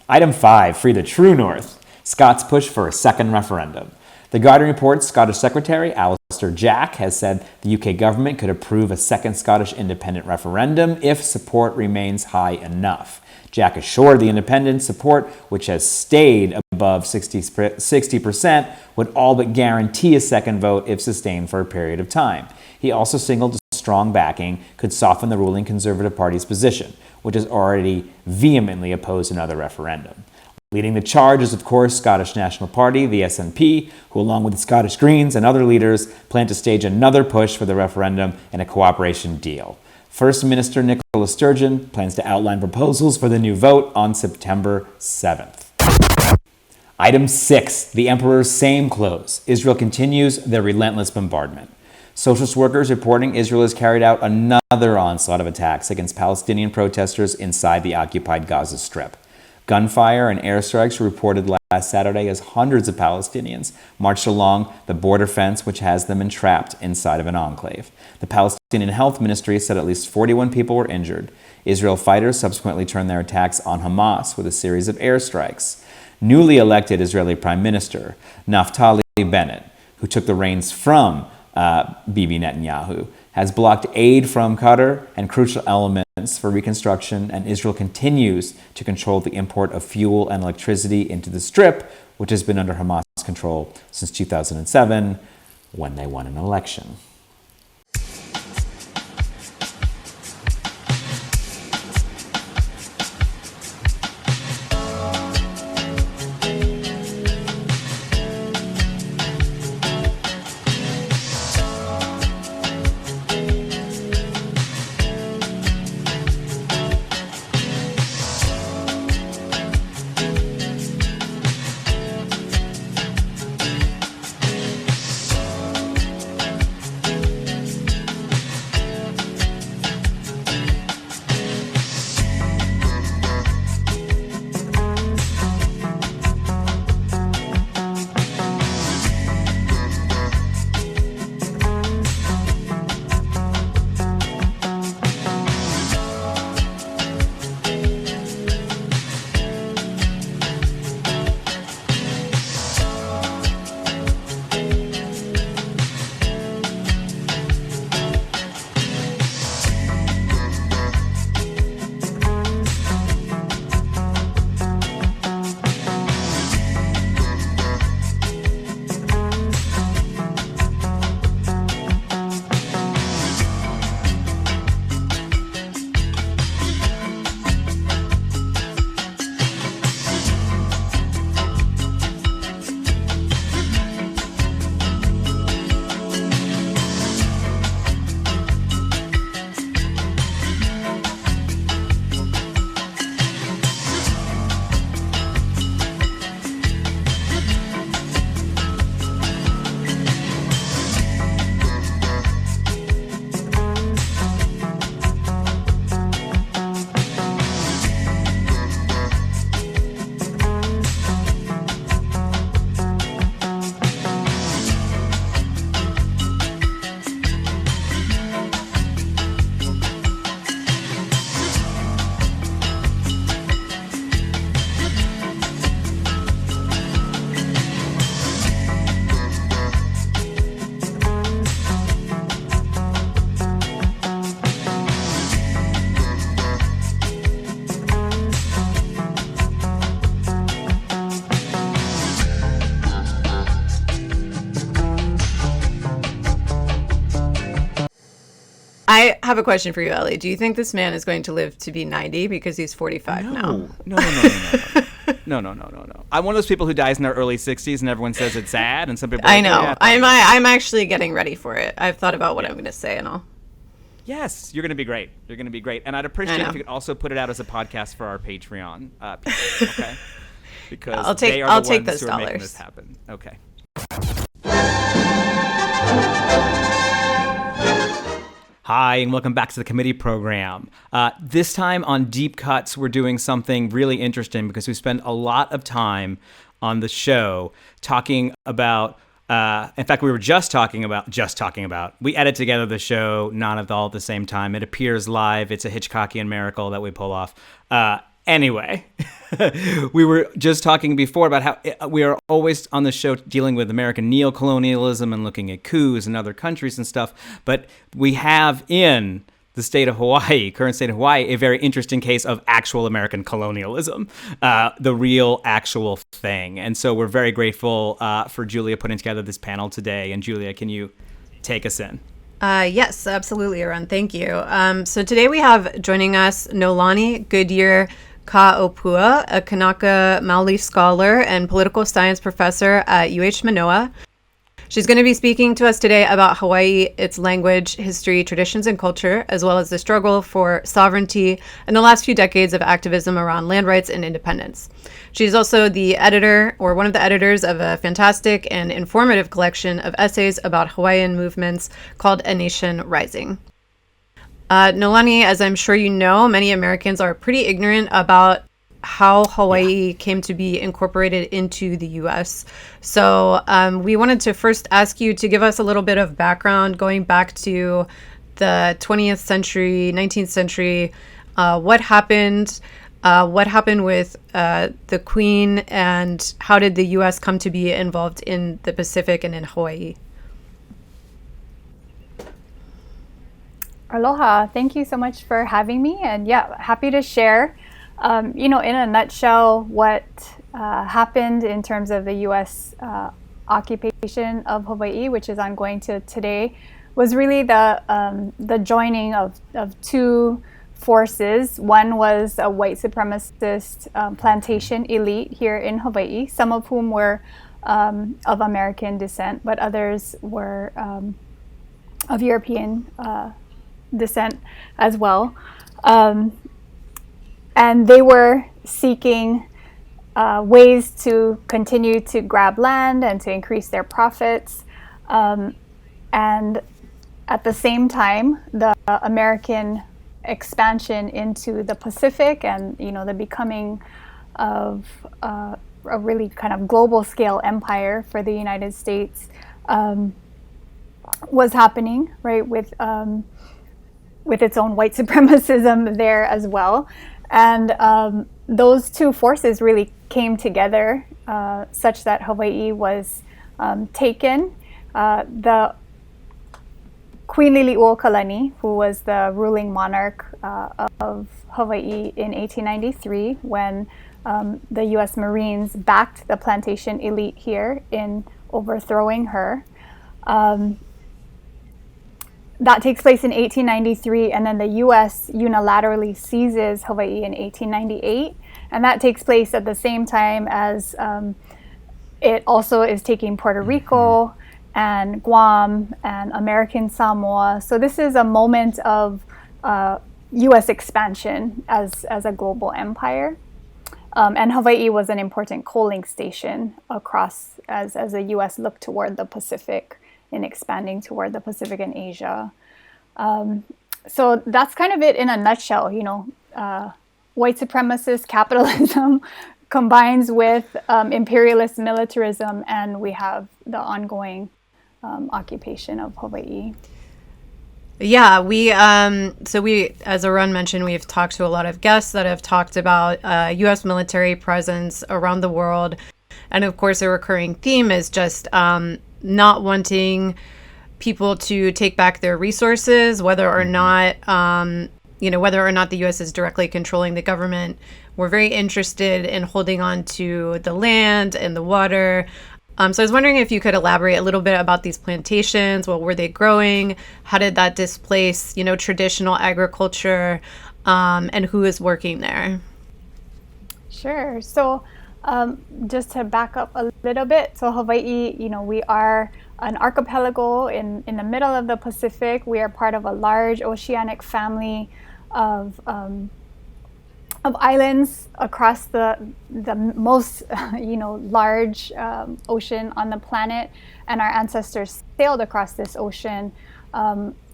Item 5, free the true North. Scots push for a second referendum. The Guardian reports Scottish Secretary Alistair Jack has said the UK government could approve a second Scottish independent referendum if support remains high enough. Jack assured the independent support, which has stayed above 60%, would all but guarantee a second vote if sustained for a period of time. He also signaled strong backing could soften the ruling Conservative Party's position, which is already vehemently opposed another referendum. Leading the charge is, of course, Scottish National Party, the SNP, who, along with the Scottish Greens and other leaders, plan to stage another push for the referendum and a cooperation deal. First Minister Nicola Sturgeon plans to outline proposals for the new vote on September 7th. Item 6, the Emperor's same clothes. Israel continues their relentless bombardment. Socialist workers reporting Israel has carried out another onslaught of attacks against Palestinian protesters inside the occupied Gaza Strip. Gunfire and airstrikes were reported last Saturday as hundreds of Palestinians marched along the border fence, which has them entrapped inside of an enclave. The Palestinian Health Ministry said at least 41 people were injured. Israel fighters subsequently turned their attacks on Hamas with a series of airstrikes. Newly elected Israeli Prime Minister Naftali Bennett, who took the reins from Bibi Netanyahu, has blocked aid from Qatar and crucial elements for reconstruction, and Israel continues to control the import of fuel and electricity into the Strip, which has been under Hamas control since 2007, when they won an election. I have a question for you, Ellie. Do you think this man is going to live to be 90 because he's 45 now? No. I'm one of those people who dies in their early 60s and everyone says it's sad, and some people I know. I'm actually getting ready for it. I've thought about what I'm going to say and all. Yes, you're going to be great. You're going to be great. And I'd appreciate if you could also put it out as a podcast for our Patreon people, okay? Because I'll take they are the those ones who are dollars. making this happen. Okay. Hi, and welcome back to the committee program. This time on Deep Cuts, we're doing something really interesting because we spend a lot of time on the show talking about, in fact, we were just talking about, we edit together the show, not all at the same time. It appears live. It's a Hitchcockian miracle that we pull off. Anyway, we were just talking before about how we are always on the show dealing with American neocolonialism and looking at coups in other countries and stuff. But we have in the state of Hawaii, current state of Hawaii, a very interesting case of actual American colonialism, the real actual thing. And so we're very grateful for Julia putting together this panel today. And Julia, can you take us in? Yes, absolutely, Arun. Thank you. So today we have joining us Noelani Goodyear-Kaʻōpua, a Kanaka Maoli scholar and political science professor at UH Manoa. She's going to be speaking to us today about Hawaii, its language, history, traditions, and culture, as well as the struggle for sovereignty and the last few decades of activism around land rights and independence. She's also the editor, or one of the editors, of a fantastic and informative collection of essays about Hawaiian movements called A Nation Rising. Noelani, as I'm sure you know, many Americans are pretty ignorant about how Hawaii came to be incorporated into the U.S. So we wanted to first ask you to give us a little bit of background going back to the 20th century, 19th century. What happened with the Queen, and how did the U.S. come to be involved in the Pacific and in Hawaii? Aloha. Thank you so much for having me. And yeah, happy to share. In a nutshell, what happened in terms of the U.S. Occupation of Hawaii, which is ongoing to today, was really the joining of two forces. One was a white supremacist plantation elite here in Hawaii, some of whom were of American descent, but others were of European descent as well. And they were seeking ways to continue to grab land and to increase their profits. And at the same time, the American expansion into the Pacific and, the becoming of a really kind of global scale empire for the United States was happening, right, with its own white supremacism there as well. And those two forces really came together such that Hawaii was taken. The Queen Liliuokalani, who was the ruling monarch of Hawaii in 1893, when the U.S. Marines backed the plantation elite here in overthrowing her. That takes place in 1893, and then the U.S. unilaterally seizes Hawaii in 1898, and that takes place at the same time as it also is taking Puerto Rico and Guam and American Samoa. So this is a moment of U.S. expansion as a global empire, and Hawaii was an important coaling station across as the U.S. looked toward the Pacific in expanding toward the Pacific and Asia. So that's kind of it in a nutshell. White supremacist capitalism combines with imperialist militarism, and we have the ongoing occupation of Hawaii. Yeah, we, as Arun mentioned, we've talked to a lot of guests that have talked about U.S. military presence around the world. And of course, a recurring theme is just not wanting people to take back their resources, whether or not the U.S. is directly controlling the government. We're very interested in holding on to the land and the water. So I was wondering if you could elaborate a little bit about these plantations. What were they growing? How did that displace, traditional agriculture? And who is working there? Sure. So just to back up a little bit, so Hawaii, we are an archipelago in the middle of the Pacific. We are part of a large oceanic family of of islands across the most large ocean on the planet, and our ancestors sailed across this ocean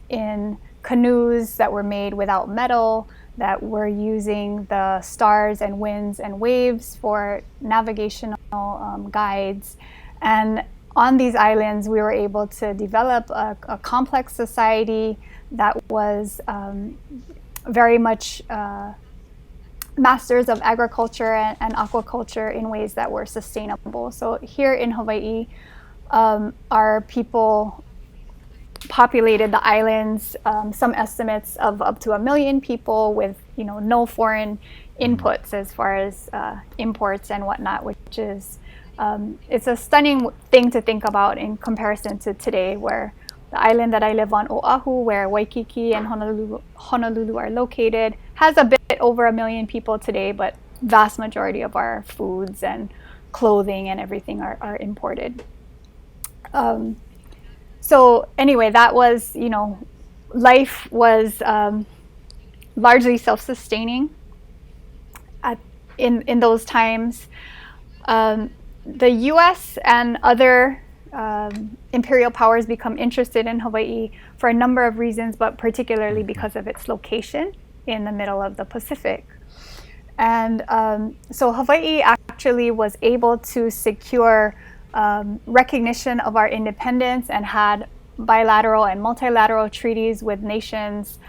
in canoes that were made without metal, that were using the stars and winds and waves for navigational guides. And on these islands, we were able to develop a complex society that was very much masters of agriculture and aquaculture in ways that were sustainable. So here in Hawaii, our people populated the islands, some estimates of up to 1 million people with no foreign inputs as far as imports and whatnot, which is it's a stunning thing to think about in comparison to today, where the island that I live on, Oahu, where Waikiki and Honolulu are located, has a bit over 1 million people today, but vast majority of our foods and clothing and everything are imported. So anyway, that was, life was largely self-sustaining in those times. The U.S. and other imperial powers become interested in Hawaii for a number of reasons, but particularly because of its location in the middle of the Pacific. And so Hawaii actually was able to secure recognition of our independence and had bilateral and multilateral treaties with nations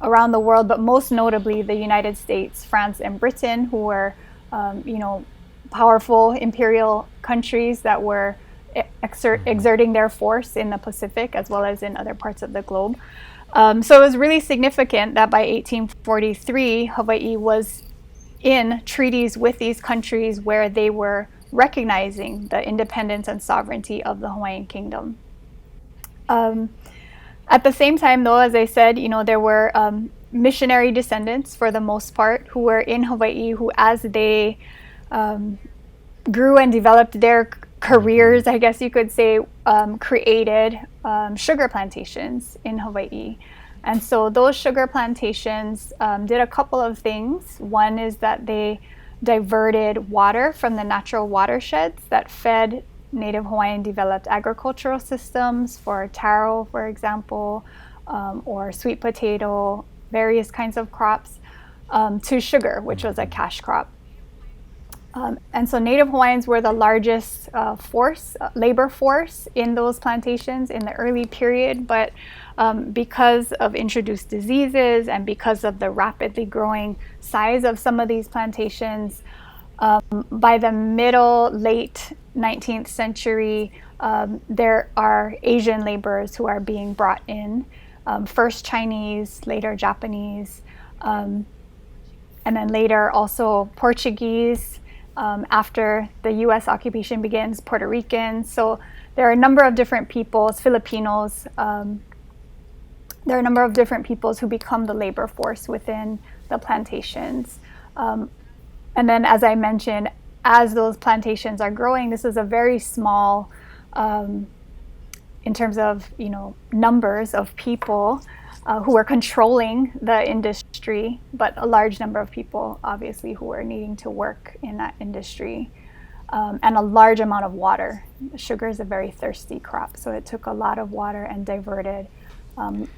around the world, but most notably the United States, France, and Britain, who were, powerful imperial countries that were exerting their force in the Pacific as well as in other parts of the globe. So it was really significant that by 1843, Hawaii was in treaties with these countries where they were recognizing the independence and sovereignty of the Hawaiian Kingdom. At the same time, though, as I said, there were missionary descendants, for the most part, who were in Hawaii, who, as they grew and developed their careers, I guess you could say, created sugar plantations in Hawaii. And so those sugar plantations did a couple of things. One is that they diverted water from the natural watersheds that fed Native Hawaiian developed agricultural systems for taro, for example, or sweet potato, various kinds of crops, to sugar, which was a cash crop. And so Native Hawaiians were the largest labor force in those plantations in the early period, but because of introduced diseases and because of the rapidly growing size of some of these plantations, by the late 19th century, there are Asian laborers who are being brought in, first Chinese, later Japanese, and then later also Portuguese. After the U.S. occupation begins, Puerto Ricans. So there are a number of different peoples, Filipinos. There are a number of different peoples who become the labor force within the plantations. And then, as I mentioned, as those plantations are growing, this is a very small, in terms of numbers of people who are controlling the industry, but a large number of people, obviously, who are needing to work in that industry, and a large amount of water. Sugar is a very thirsty crop, so it took a lot of water and diverted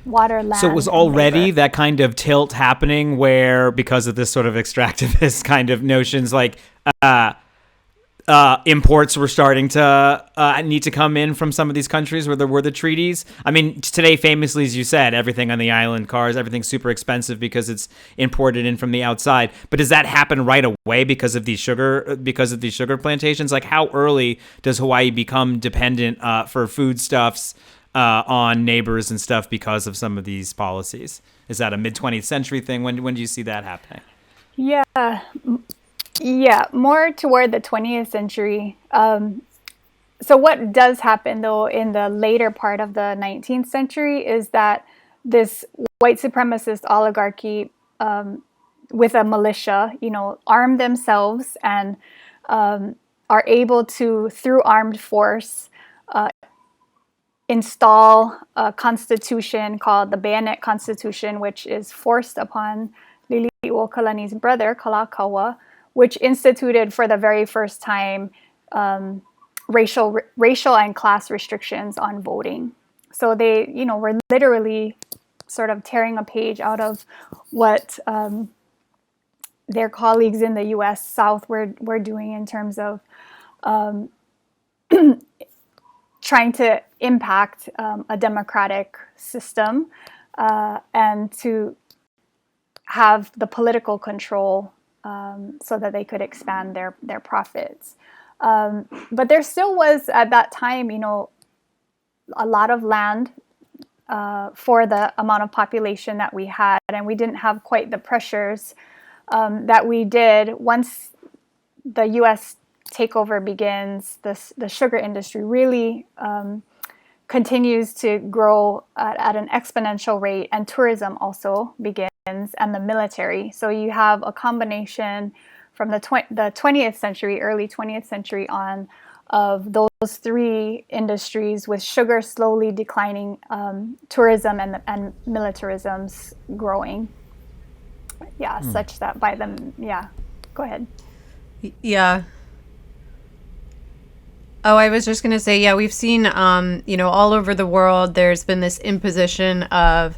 water, land. So it was already that kind of tilt happening where, because of this sort of extractivist kind of notions, like imports were starting to need to come in from some of these countries where there were the treaties. I mean, today, famously, as you said, everything on the island, cars, everything's super expensive because it's imported in from the outside. But does that happen right away because of these sugar plantations? Like, how early does Hawaii become dependent for foodstuffs on neighbors and stuff because of some of these policies? Is that a mid-20th century thing? When do you see that happening? Yeah, more toward the 20th century. So what does happen, though, in the later part of the 19th century is that this white supremacist oligarchy with a militia, arm themselves and are able to, through armed force, install a constitution called the Bayonet Constitution, which is forced upon Lili'uokalani Kaiʻuokalani's brother, Kalakaua, which instituted for the very first time racial and class restrictions on voting. So they, were literally sort of tearing a page out of what their colleagues in the U.S. South were doing in terms of trying to impact a democratic system and to have the political control so that they could expand their profits. But there still was, at that time, a lot of land for the amount of population that we had, and we didn't have quite the pressures that we did once the U.S. takeover begins. The sugar industry really continues to grow at an exponential rate, and tourism also begins, and the military. So you have a combination from the 20th century, early 20th century on, of those three industries, with sugar slowly declining, tourism and militarism's growing. Yeah, such that by them, go ahead. Yeah. Oh, I was just going to say, we've seen, all over the world, there's been this imposition of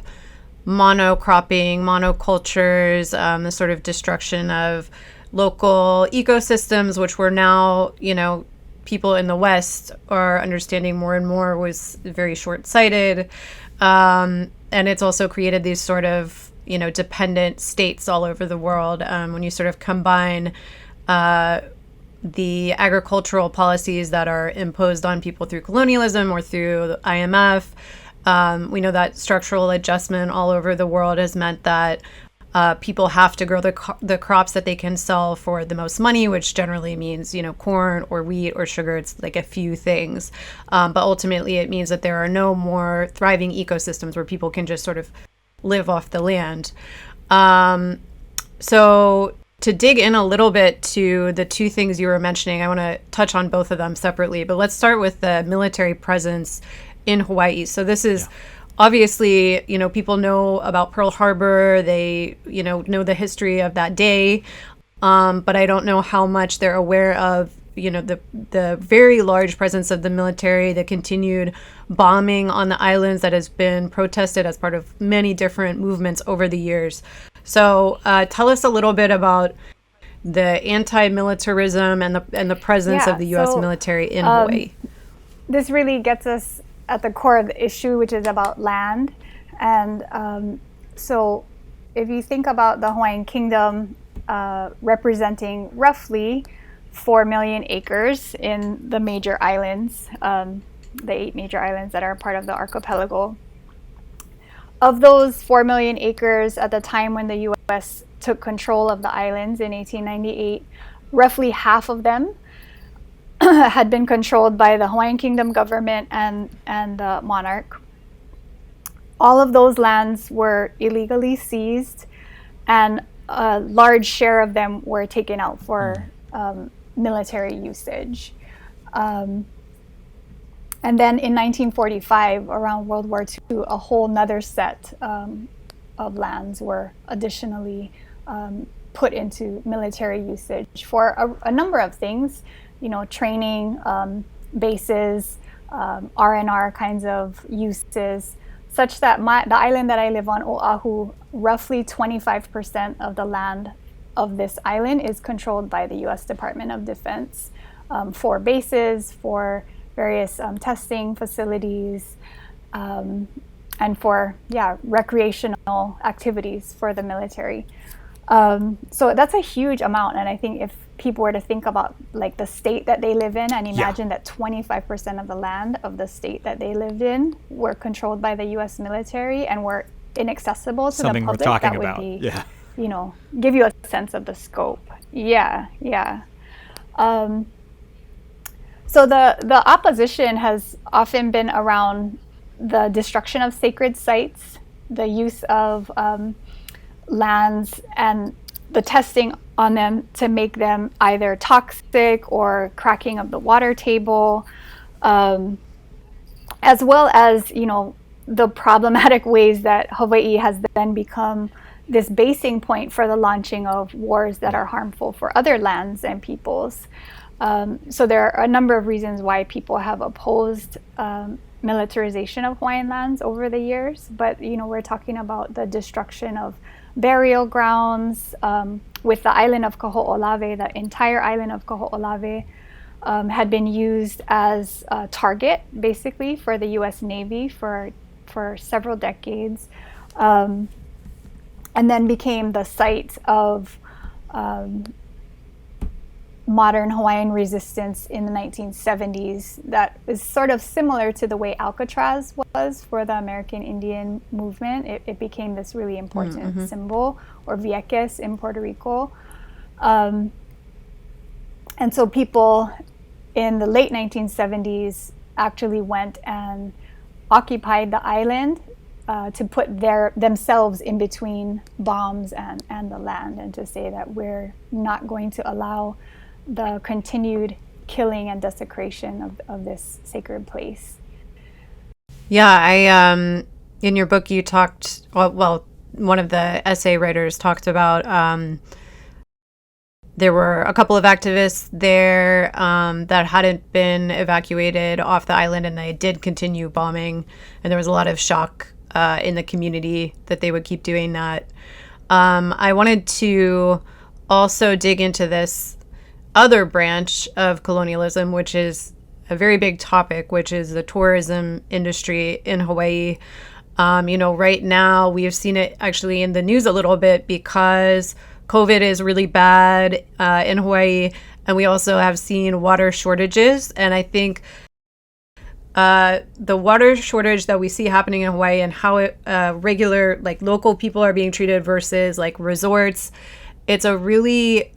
monocropping, monocultures, the sort of destruction of local ecosystems, which we're now, people in the West are understanding more and more was very short-sighted. And it's also created these sort of, dependent states all over the world. When you sort of combine the agricultural policies that are imposed on people through colonialism or through the IMF, we know that structural adjustment all over the world has meant that people have to grow the crops that they can sell for the most money, which generally means, corn or wheat or sugar. It's like a few things. But ultimately, it means that there are no more thriving ecosystems where people can just sort of live off the land. So to dig in a little bit to the two things you were mentioning, I want to touch on both of them separately. But let's start with the military presence in Hawaii. So this is... Obviously, people know about Pearl Harbor. They, know the history of that day. But I don't know how much they're aware of, the very large presence of the military, the continued bombing on the islands that has been protested as part of many different movements over the years. So tell us a little bit about the anti-militarism and the presence of the U.S. military in Hawaii. This really gets us at the core of the issue, which is about land. And so if you think about the Hawaiian Kingdom representing roughly 4 million acres in the major islands, the 8 major islands that are part of the archipelago. Of those 4 million acres at the time when the U.S. took control of the islands in 1898, roughly half of them had been controlled by the Hawaiian Kingdom government and the monarch. All of those lands were illegally seized, and a large share of them were taken out for military usage. And then in 1945, around World War II, a whole nother set of lands were additionally put into military usage for a number of things. Training, bases, R&R kinds of uses, such that the island that I live on, Oahu, roughly 25% of the land of this island is controlled by the U.S. Department of Defense for bases, for various testing facilities, and for, recreational activities for the military. So that's a huge amount, and I think if people were to think about like the state that they live in and imagine that 25% of the land of the state that they lived in were controlled by the U.S. military and were inaccessible to Something the public, we're talking that would about. be, give you a sense of the scope. So the opposition has often been around the destruction of sacred sites, the use of lands, and the testing on them to make them either toxic or cracking of the water table, as well as, the problematic ways that Hawaii has then become, this basing point for the launching of wars that are harmful for other lands and peoples. So there are a number of reasons why people have opposed militarization of Hawaiian lands over the years, but we're talking about the destruction of burial grounds. With the island of Kaho'olawe, the entire island of Kaho'olawe had been used as a target, basically, for the U.S. Navy for several decades, and then became the site of modern Hawaiian resistance in the 1970s. That is sort of similar to the way Alcatraz was for the American Indian movement. It became this really important symbol, or vieques in Puerto Rico. And so people in the late 1970s actually went and occupied the island to put themselves in between bombs and the land, and to say that we're not going to allow the continued killing and desecration of this sacred place. Yeah, in your book you talked, well, one of the essay writers talked about there were a couple of activists there that hadn't been evacuated off the island, and they did continue bombing, and there was a lot of shock in the community that they would keep doing that. I wanted to also dig into this other branch of colonialism, which is a very big topic, which is the tourism industry in Hawaii. Right now we've seen it actually in the news a little bit because COVID is really bad in Hawaii, and we also have seen water shortages. And I think the water shortage that we see happening in Hawaii, and how regular, like, local people are being treated versus like resorts, it's a really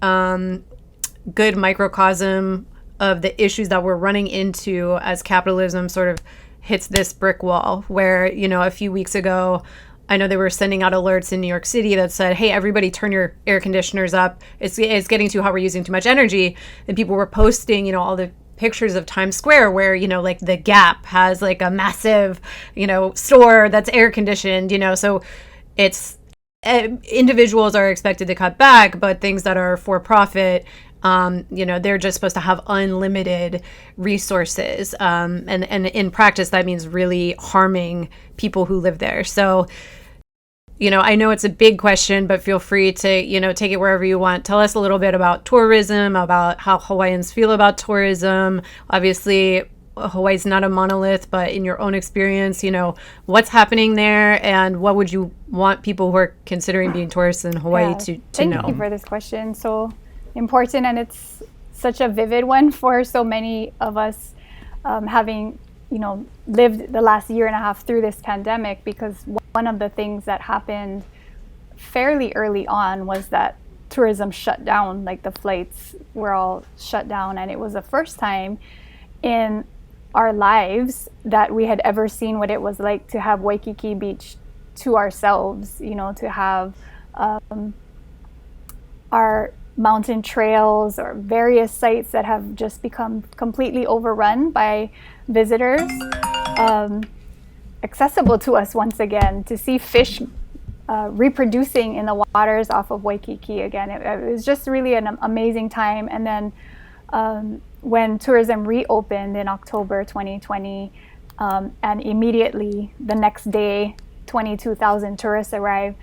good microcosm of the issues that we're running into as capitalism sort of hits this brick wall, where, a few weeks ago, I know they were sending out alerts in New York City that said, hey, everybody turn your air conditioners up. It's getting too hot. We're using too much energy. And people were posting, all the pictures of Times Square where, like the Gap has like a massive, store that's air conditioned, so it's individuals are expected to cut back, but things that are for profit, they're just supposed to have unlimited resources. And in practice, that means really harming people who live there. So, I know it's a big question, but feel free to, take it wherever you want. Tell us a little bit about tourism, about how Hawaiians feel about tourism. Obviously, Hawaii's not a monolith, but in your own experience, what's happening there, and what would you want people who are considering being tourists in Hawaii to know? Thank you for this question. So important, and it's such a vivid one for so many of us, having lived the last year and a half through this pandemic, because one of the things that happened fairly early on was that tourism shut down, like the flights were all shut down, and it was the first time in our lives that we had ever seen what it was like to have Waikiki Beach to ourselves, to have our mountain trails or various sites that have just become completely overrun by visitors, accessible to us once again, to see fish reproducing in the waters off of Waikiki again. It was just really an amazing time. And then when tourism reopened in October 2020, and immediately the next day, 22,000 tourists arrived.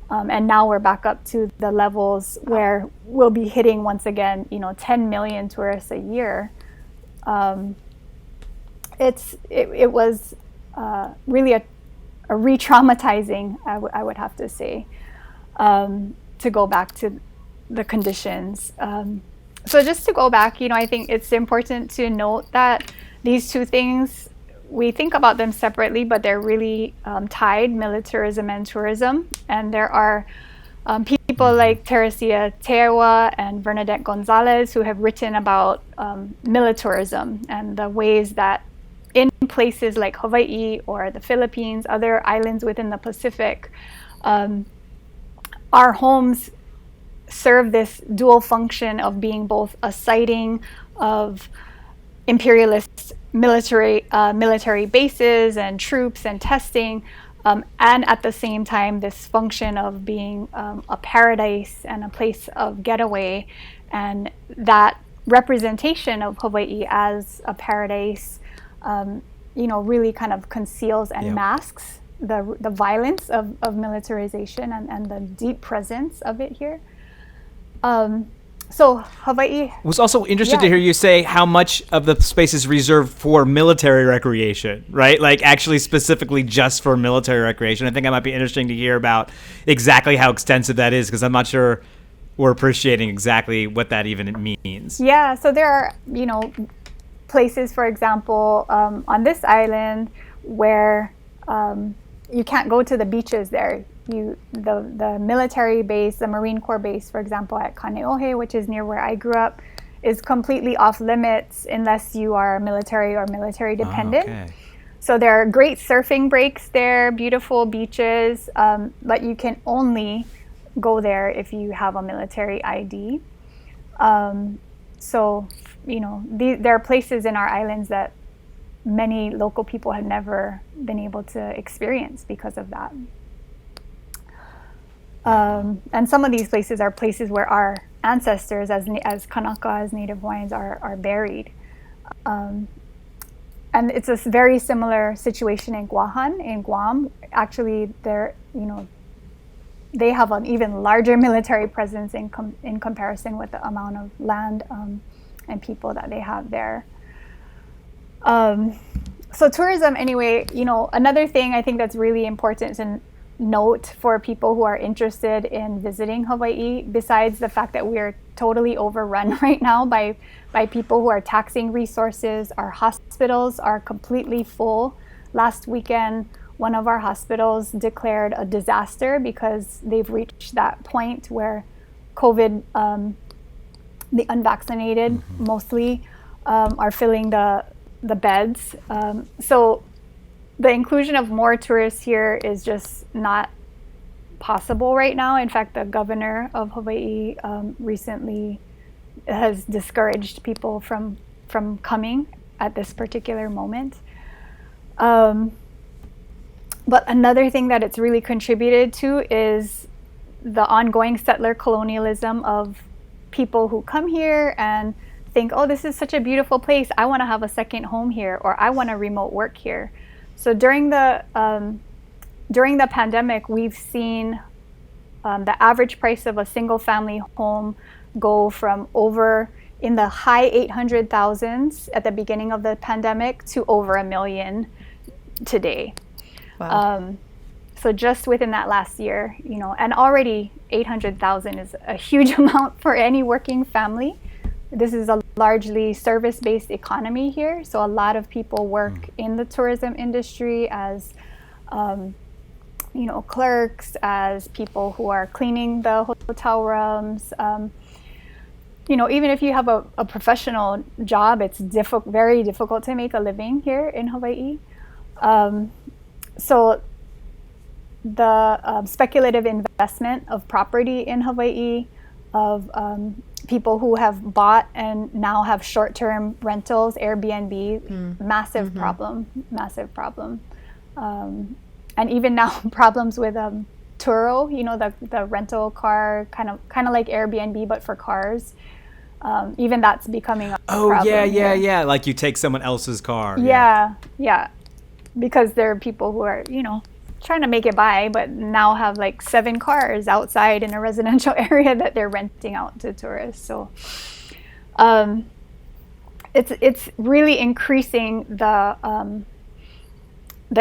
And now we're back up to the levels where we'll be hitting once again, 10 million tourists a year. It was really a re-traumatizing, I would have to say, to go back to the conditions. So just to go back, I think it's important to note that these two things, we think about them separately, but they're really tied, militarism and tourism. And there are people like Teresia Tewa and Bernadette Gonzalez who have written about militarism and the ways that in places like Hawaii or the Philippines, other islands within the Pacific, our homes serve this dual function of being both a siting of imperialist military bases and troops and testing, and at the same time, this function of being a paradise and a place of getaway, and that representation of Hawaii as a paradise, really kind of conceals and masks the violence of militarization and the deep presence of it here. So Hawaii was also interested to hear you say how much of the space is reserved for military recreation, right? Like actually specifically just for military recreation. I think it might be interesting to hear about exactly how extensive that is, because I'm not sure we're appreciating exactly what that even means. Yeah, so there are, places, for example, on this island where you can't go to the beaches there. The military base, the Marine Corps base, for example, at Kaneohe, which is near where I grew up, is completely off limits unless you are military or military dependent. Okay. So there are great surfing breaks there, beautiful beaches, but you can only go there if you have a military ID. There are places in our islands that many local people have never been able to experience because of that. And some of these places are places where our ancestors as Kanaka, as Native Hawaiians, are buried. And it's a very similar situation in Guam. Actually, they have an even larger military presence in comparison with the amount of land and people that they have there. So tourism, anyway, another thing I think that's really important to note for people who are interested in visiting Hawaii, besides the fact that we are totally overrun right now by people who are taxing resources. Our hospitals are completely full. Last weekend, one of our hospitals declared a disaster because they've reached that point where COVID, the unvaccinated mostly, are filling the beds. So the inclusion of more tourists here is just not possible right now. In fact, the governor of Hawaii recently has discouraged people from coming at this particular moment. But another thing that it's really contributed to is the ongoing settler colonialism of people who come here and think, oh, this is such a beautiful place, I want to have a second home here, or I want to remote work here. So during the pandemic, we've seen the average price of a single family home go from over in the high 800,000s at the beginning of the pandemic to over $1 million today. Wow. So just within that last year, and already 800,000 is a huge amount for any working family. This is a largely service-based economy here, so a lot of people work in the tourism industry as, clerks, as people who are cleaning the hotel rooms. Even if you have a professional job, it's very difficult to make a living here in Hawaii. So the speculative investment of property in Hawaii, of people who have bought and now have short-term rentals, Airbnb, massive problem. And even now problems with Turo, the rental car, kind of like Airbnb but for cars. Even that's becoming a problem. Yeah. Like you take someone else's car. Yeah. Because there are people who are, trying to make it by, but now have like 7 cars outside in a residential area that they're renting out to tourists. So it's really increasing the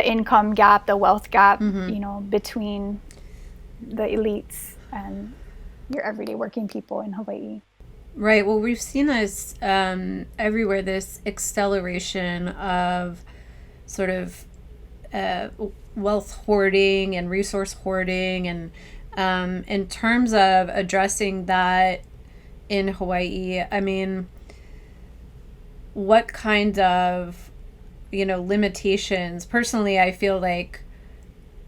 income gap, the wealth gap, between the elites and your everyday working people in Hawaii. Right. Well, we've seen this everywhere, this acceleration of sort of wealth hoarding and resource hoarding. And in terms of addressing that in Hawaii, I mean, what kind of, limitations? Personally, I feel like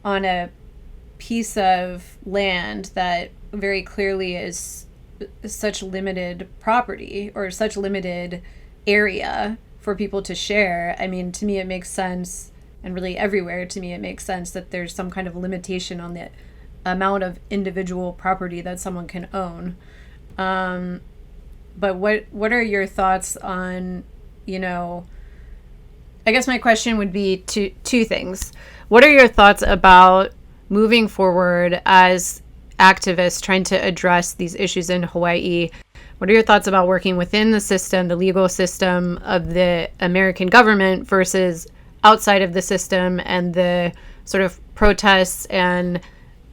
on a piece of land that very clearly is such limited property or such limited area for people to share, I mean, to me, it makes sense and really everywhere, to me, it makes sense that there's some kind of limitation on the amount of individual property that someone can own. But what are your thoughts on, I guess my question would be two things. What are your thoughts about moving forward as activists trying to address these issues in Hawaii? What are your thoughts about working within the system, the legal system of the American government versus outside of the system, and the sort of protests and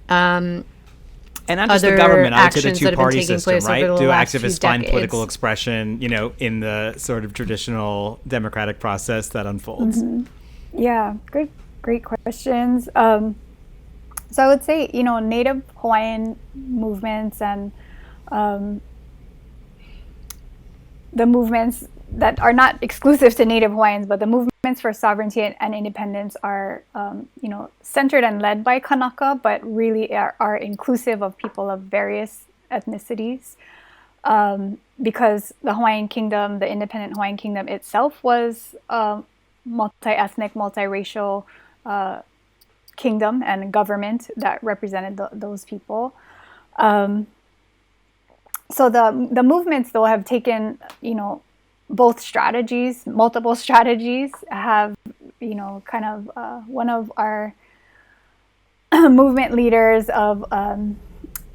not just the government, I would say the two-party system, right? Do activists find political expression, in the sort of traditional democratic process that unfolds? Mm-hmm. Yeah, great questions. So I would say, Native Hawaiian movements and the movements that are not exclusive to Native Hawaiians, but the movements for sovereignty and independence are, centered and led by Kanaka, but really are inclusive of people of various ethnicities. Because the Hawaiian Kingdom, the independent Hawaiian Kingdom itself was multi-ethnic, multiracial kingdom and government that represented those people. So the movements, though, have taken, both strategies, multiple strategies. Have, kind of one of our movement leaders of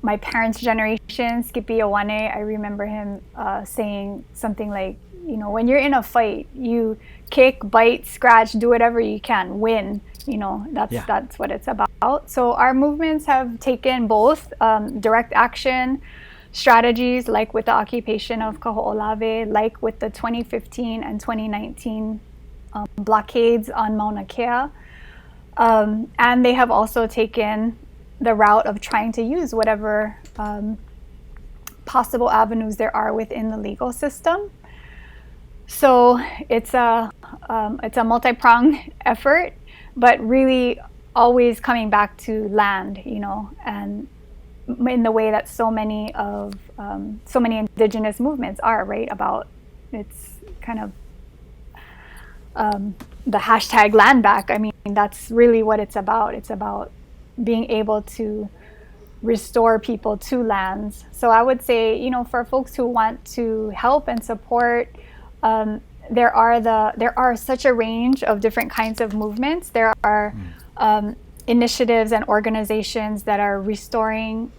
my parents' generation, Skippy Owane, I remember him saying something like, when you're in a fight, you kick, bite, scratch, do whatever you can, win. That's what it's about. So our movements have taken both direct action strategies, like with the occupation of Kaho'olawe, like with the 2015 and 2019 blockades on Mauna Kea. And they have also taken the route of trying to use whatever possible avenues there are within the legal system. So it's a multi-pronged effort, but really always coming back to land, and in the way that so many indigenous movements are, right? About, it's kind of the hashtag land back. I mean, that's really what it's about. It's about being able to restore people to lands. So I would say, for folks who want to help and support, there are such a range of different kinds of movements. There are initiatives and organizations that are restoring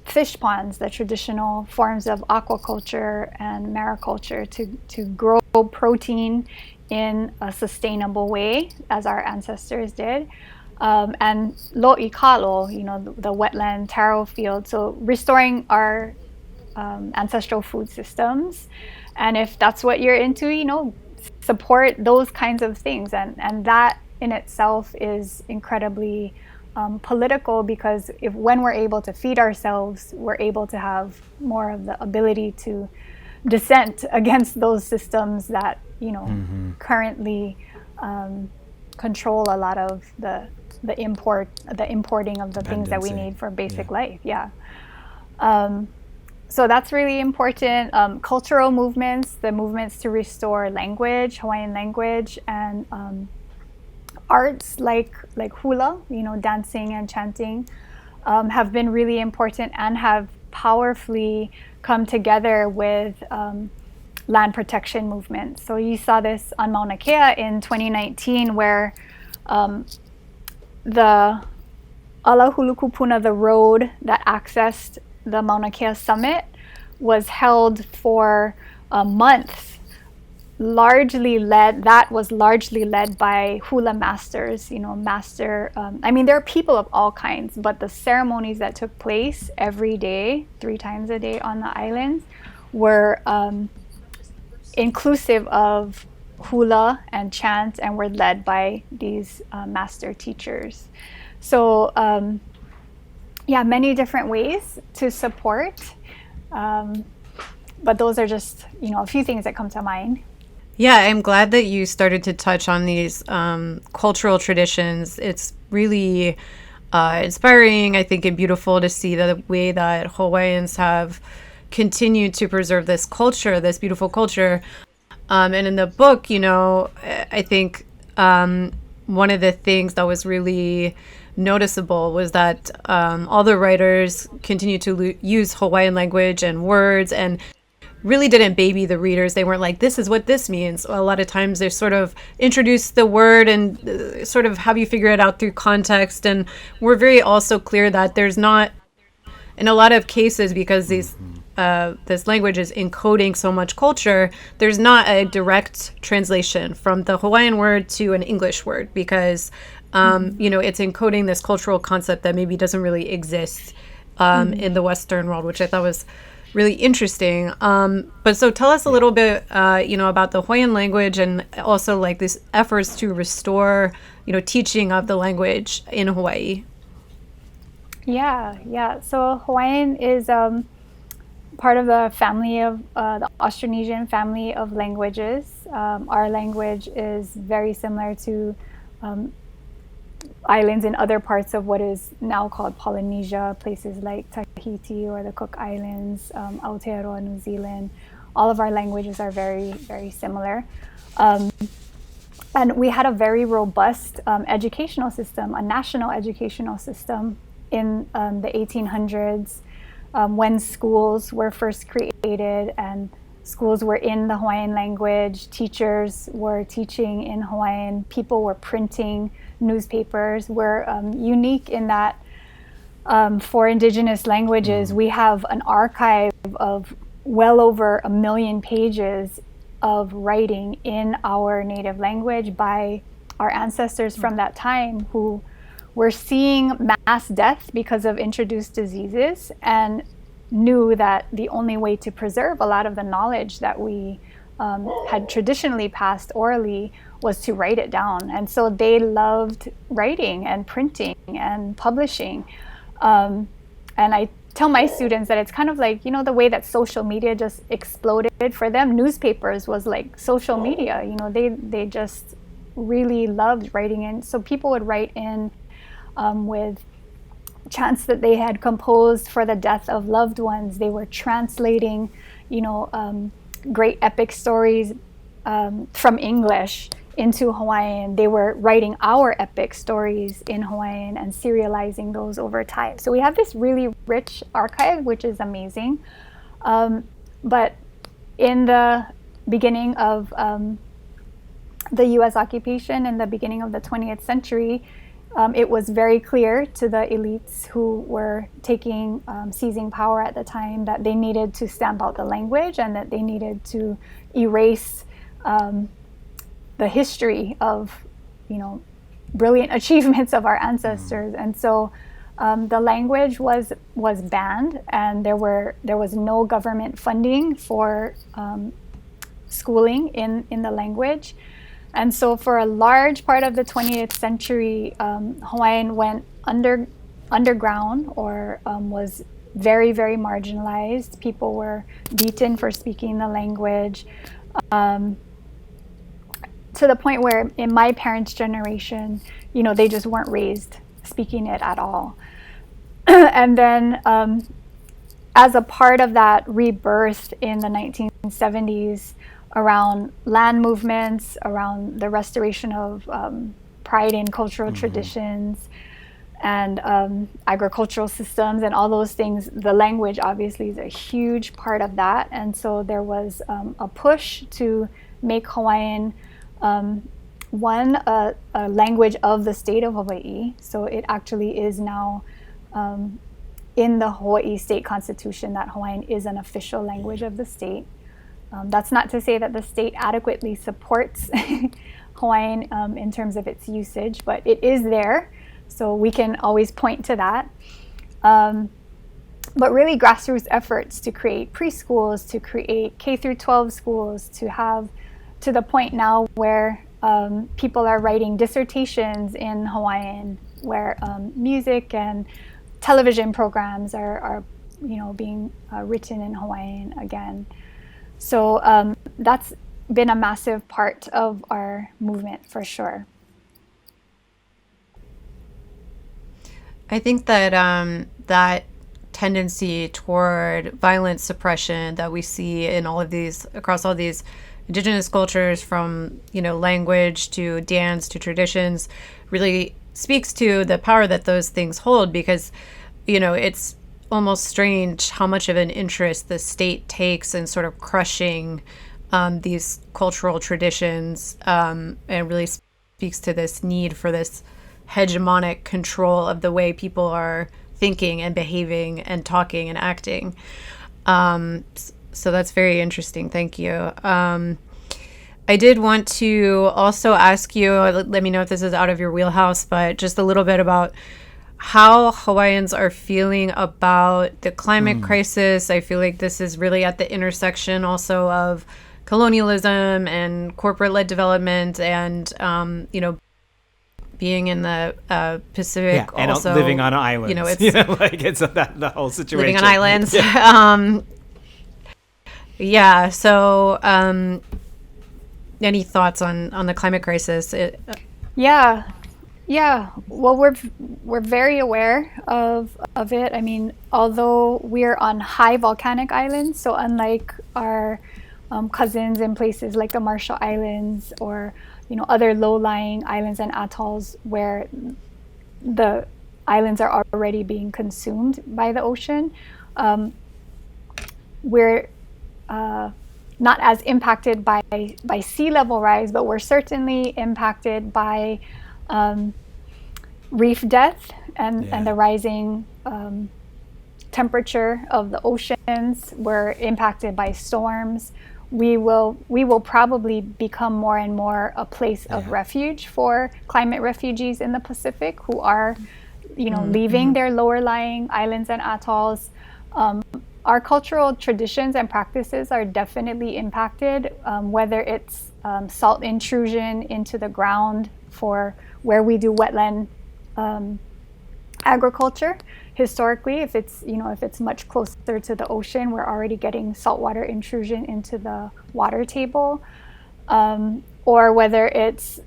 fish ponds, the traditional forms of aquaculture and mariculture, to grow protein in a sustainable way, as our ancestors did. And lo'ikalo, the wetland taro field, so restoring our ancestral food systems. And if that's what you're into, support those kinds of things. And that in itself is incredibly political, because when we're able to feed ourselves, we're able to have more of the ability to dissent against those systems that, currently control a lot of the importing of the things that we need for basic life. Yeah. So that's really important. Cultural movements, the movements to restore language, Hawaiian language, and arts like hula, dancing and chanting, have been really important and have powerfully come together with land protection movements. So you saw this on Mauna Kea in 2019, where the Alahulukupuna, the road that accessed the Mauna Kea summit, was held for months, largely led by hula masters, there are people of all kinds, but the ceremonies that took place every day, 3 times a day on the islands, were inclusive of hula and chant, and were led by these master teachers. So many different ways to support, but those are just a few things that come to mind. Yeah, I'm glad that you started to touch on these cultural traditions. It's really inspiring, I think, and beautiful to see the way that Hawaiians have continued to preserve this culture, this beautiful culture. And in the book, I think one of the things that was really noticeable was that all the writers continued to use Hawaiian language and words and really didn't baby the readers. They weren't like, this is what this means. A lot of times they sort of introduce the word and sort of have you figure it out through context. And we're very also clear that there's not, in a lot of cases, because this language is encoding so much culture, there's not a direct translation from the Hawaiian word to an English word because, it's encoding this cultural concept that maybe doesn't really exist in the Western world, which I thought was really interesting. But so tell us a little bit, about the Hawaiian language and also like these efforts to restore, teaching of the language in Hawaii. Yeah. So Hawaiian is part of the family of the Austronesian family of languages. Our language is very similar to islands in other parts of what is now called Polynesia, places like Tahiti or the Cook Islands, Aotearoa, New Zealand. All of our languages are very, very similar. And we had a very robust educational system, a national educational system in the 1800s when schools were first created and schools were in the Hawaiian language, teachers were teaching in Hawaiian, people were printing newspapers. We're unique in that for Indigenous languages, we have an archive of well over 1 million pages of writing in our native language by our ancestors from that time who were seeing mass death because of introduced diseases and knew that the only way to preserve a lot of the knowledge that we had traditionally passed orally was to write it down. And so they loved writing and printing and publishing. And I tell my students that it's kind of like, the way that social media just exploded for them. Newspapers was like social media, they just really loved writing in. So people would write in with chants that they had composed for the death of loved ones. They were translating, great epic stories from English into Hawaiian. They were writing our epic stories in Hawaiian and serializing those over time. So we have this really rich archive, which is amazing. But in the beginning of the US occupation in the beginning of the 20th century, it was very clear to the elites who were seizing power at the time that they needed to stamp out the language and that they needed to erase the history of, brilliant achievements of our ancestors. And so the language was banned, and there was no government funding for schooling in the language. And so for a large part of the 20th century, Hawaiian went underground or was very, very marginalized. People were beaten for speaking the language to the point where in my parents' generation, they just weren't raised speaking it at all. And then as a part of that rebirth in the 1970s, around land movements, around the restoration of pride in cultural traditions and agricultural systems and all those things, the language obviously is a huge part of that. And so there was a push to make Hawaiian a language of the state of Hawaii. So it actually is now in the Hawaii state constitution that Hawaiian is an official language of the state. That's not to say that the state adequately supports Hawaiian in terms of its usage, but it is there, so we can always point to that. But really grassroots efforts to create preschools, to create K through 12 schools, to have to the point now where people are writing dissertations in Hawaiian, where music and television programs are being written in Hawaiian again. So that's been a massive part of our movement for sure. I think that that tendency toward violent suppression that we see in all of these, across all these indigenous cultures, from, language to dance to traditions, really speaks to the power that those things hold, because, it's almost strange how much of an interest the state takes in sort of crushing these cultural traditions, and really speaks to this need for this hegemonic control of the way people are thinking and behaving and talking and acting. So that's very interesting. Thank you. I did want to also ask you, let me know if this is out of your wheelhouse, but just a little bit about how Hawaiians are feeling about the climate crisis. I feel like this is really at the intersection also of colonialism and corporate-led development, and being in the Pacific, and also living on islands. It's it's that the whole situation. Living on islands. Yeah. So any thoughts on the climate crisis? Yeah. Well, we're very aware of it. I mean, although we're on high volcanic islands, so unlike our cousins in places like the Marshall Islands or other low-lying islands and atolls where the islands are already being consumed by the ocean, we're not as impacted by sea level rise, but we're certainly impacted by reef death and the rising temperature of the oceans. We're impacted by storms. We will probably become more and more a place of refuge for climate refugees in the Pacific who are, leaving their lower lying islands and atolls. Our cultural traditions and practices are definitely impacted, whether it's salt intrusion into the ground for where we do wetland agriculture. Historically, if it's much closer to the ocean, we're already getting saltwater intrusion into the water table, or whether it's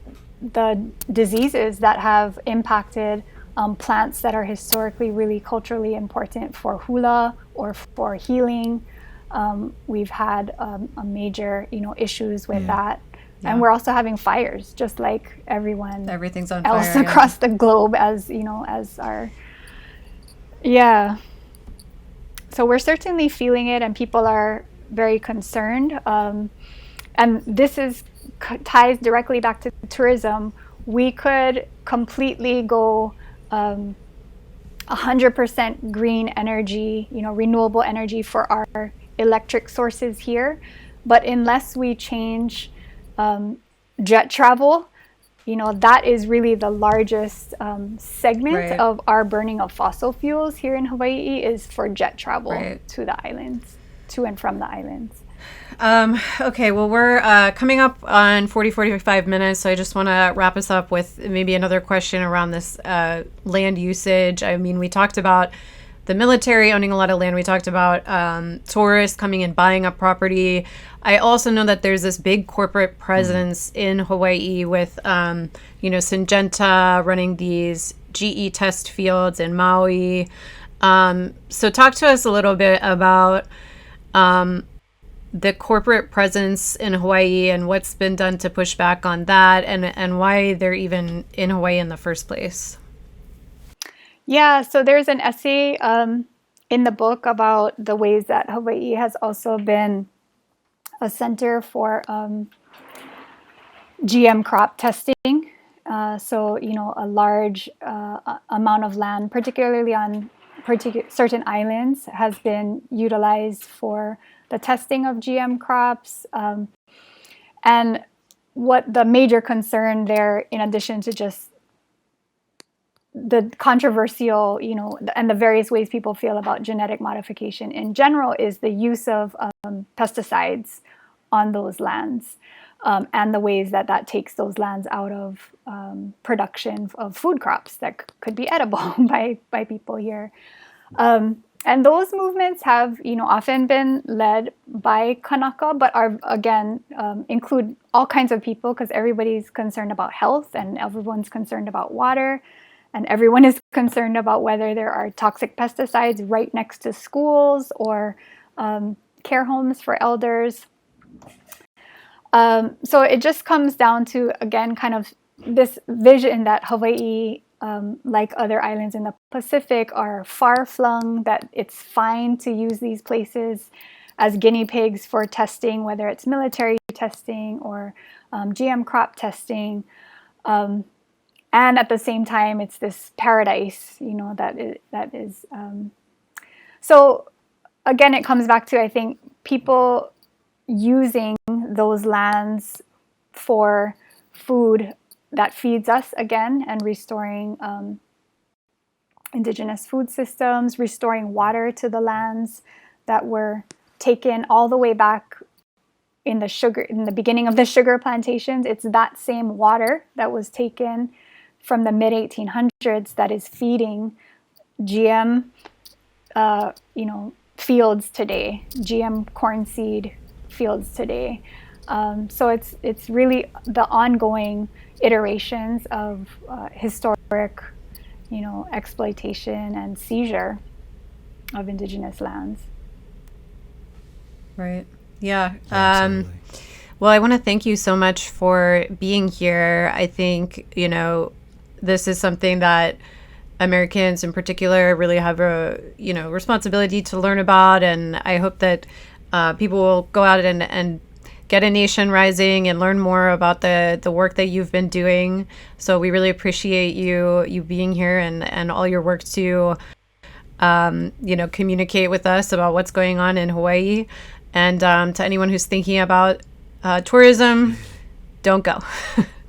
the diseases that have impacted plants that are historically really culturally important for hula or for healing. We've had a major issues with that. And we're also having fires, just like everything's on else fire across the globe, as our So we're certainly feeling it, and people are very concerned. And this ties directly back to tourism. We could completely go 100% green energy, renewable energy for our electric sources here, but unless we change jet travel, that is really the largest segment of our burning of fossil fuels here in Hawaii is for jet travel to the islands, to and from the islands. Okay, well, we're coming up on 45 minutes, so I just want to wrap us up with maybe another question around this land usage. I mean, we talked about the military owning a lot of land. We talked about tourists coming and buying up property. I also know that there's this big corporate presence in Hawaii with, Syngenta running these GE test fields in Maui. So talk to us a little bit about the corporate presence in Hawaii and what's been done to push back on that, and why they're even in Hawaii in the first place. Yeah, so there's an essay in the book about the ways that Hawaii has also been a center for GM crop testing. So, a large amount of land, particularly on certain islands, has been utilized for the testing of GM crops. And what the major concern there, in addition to just the controversial, and the various ways people feel about genetic modification in general, is the use of pesticides on those lands, and the ways that takes those lands out of production of food crops that could be edible by people here. And those movements have, often been led by Kanaka, but are, again, include all kinds of people, because everybody's concerned about health and everyone's concerned about water. And everyone is concerned about whether there are toxic pesticides right next to schools or care homes for elders. So it just comes down to, again, kind of this vision that Hawaii, like other islands in the Pacific, are far-flung, that it's fine to use these places as guinea pigs for testing, whether it's military testing or GM crop testing. And at the same time, it's this paradise, that is. So again, it comes back to, I think, people using those lands for food that feeds us again, and restoring indigenous food systems, restoring water to the lands that were taken all the way back in the beginning of the sugar plantations. It's that same water that was taken from the mid-1800s that is feeding GM, fields today, GM corn seed fields today. So it's really the ongoing iterations of historic, exploitation and seizure of indigenous lands. Right. Yeah. Well, I want to thank you so much for being here. I think, this is something that Americans in particular really have a, responsibility to learn about. And I hope that people will go out and get a nation rising and learn more about the work that you've been doing. So we really appreciate you being here and all your work to, communicate with us about what's going on in Hawaii. And to anyone who's thinking about tourism, don't go.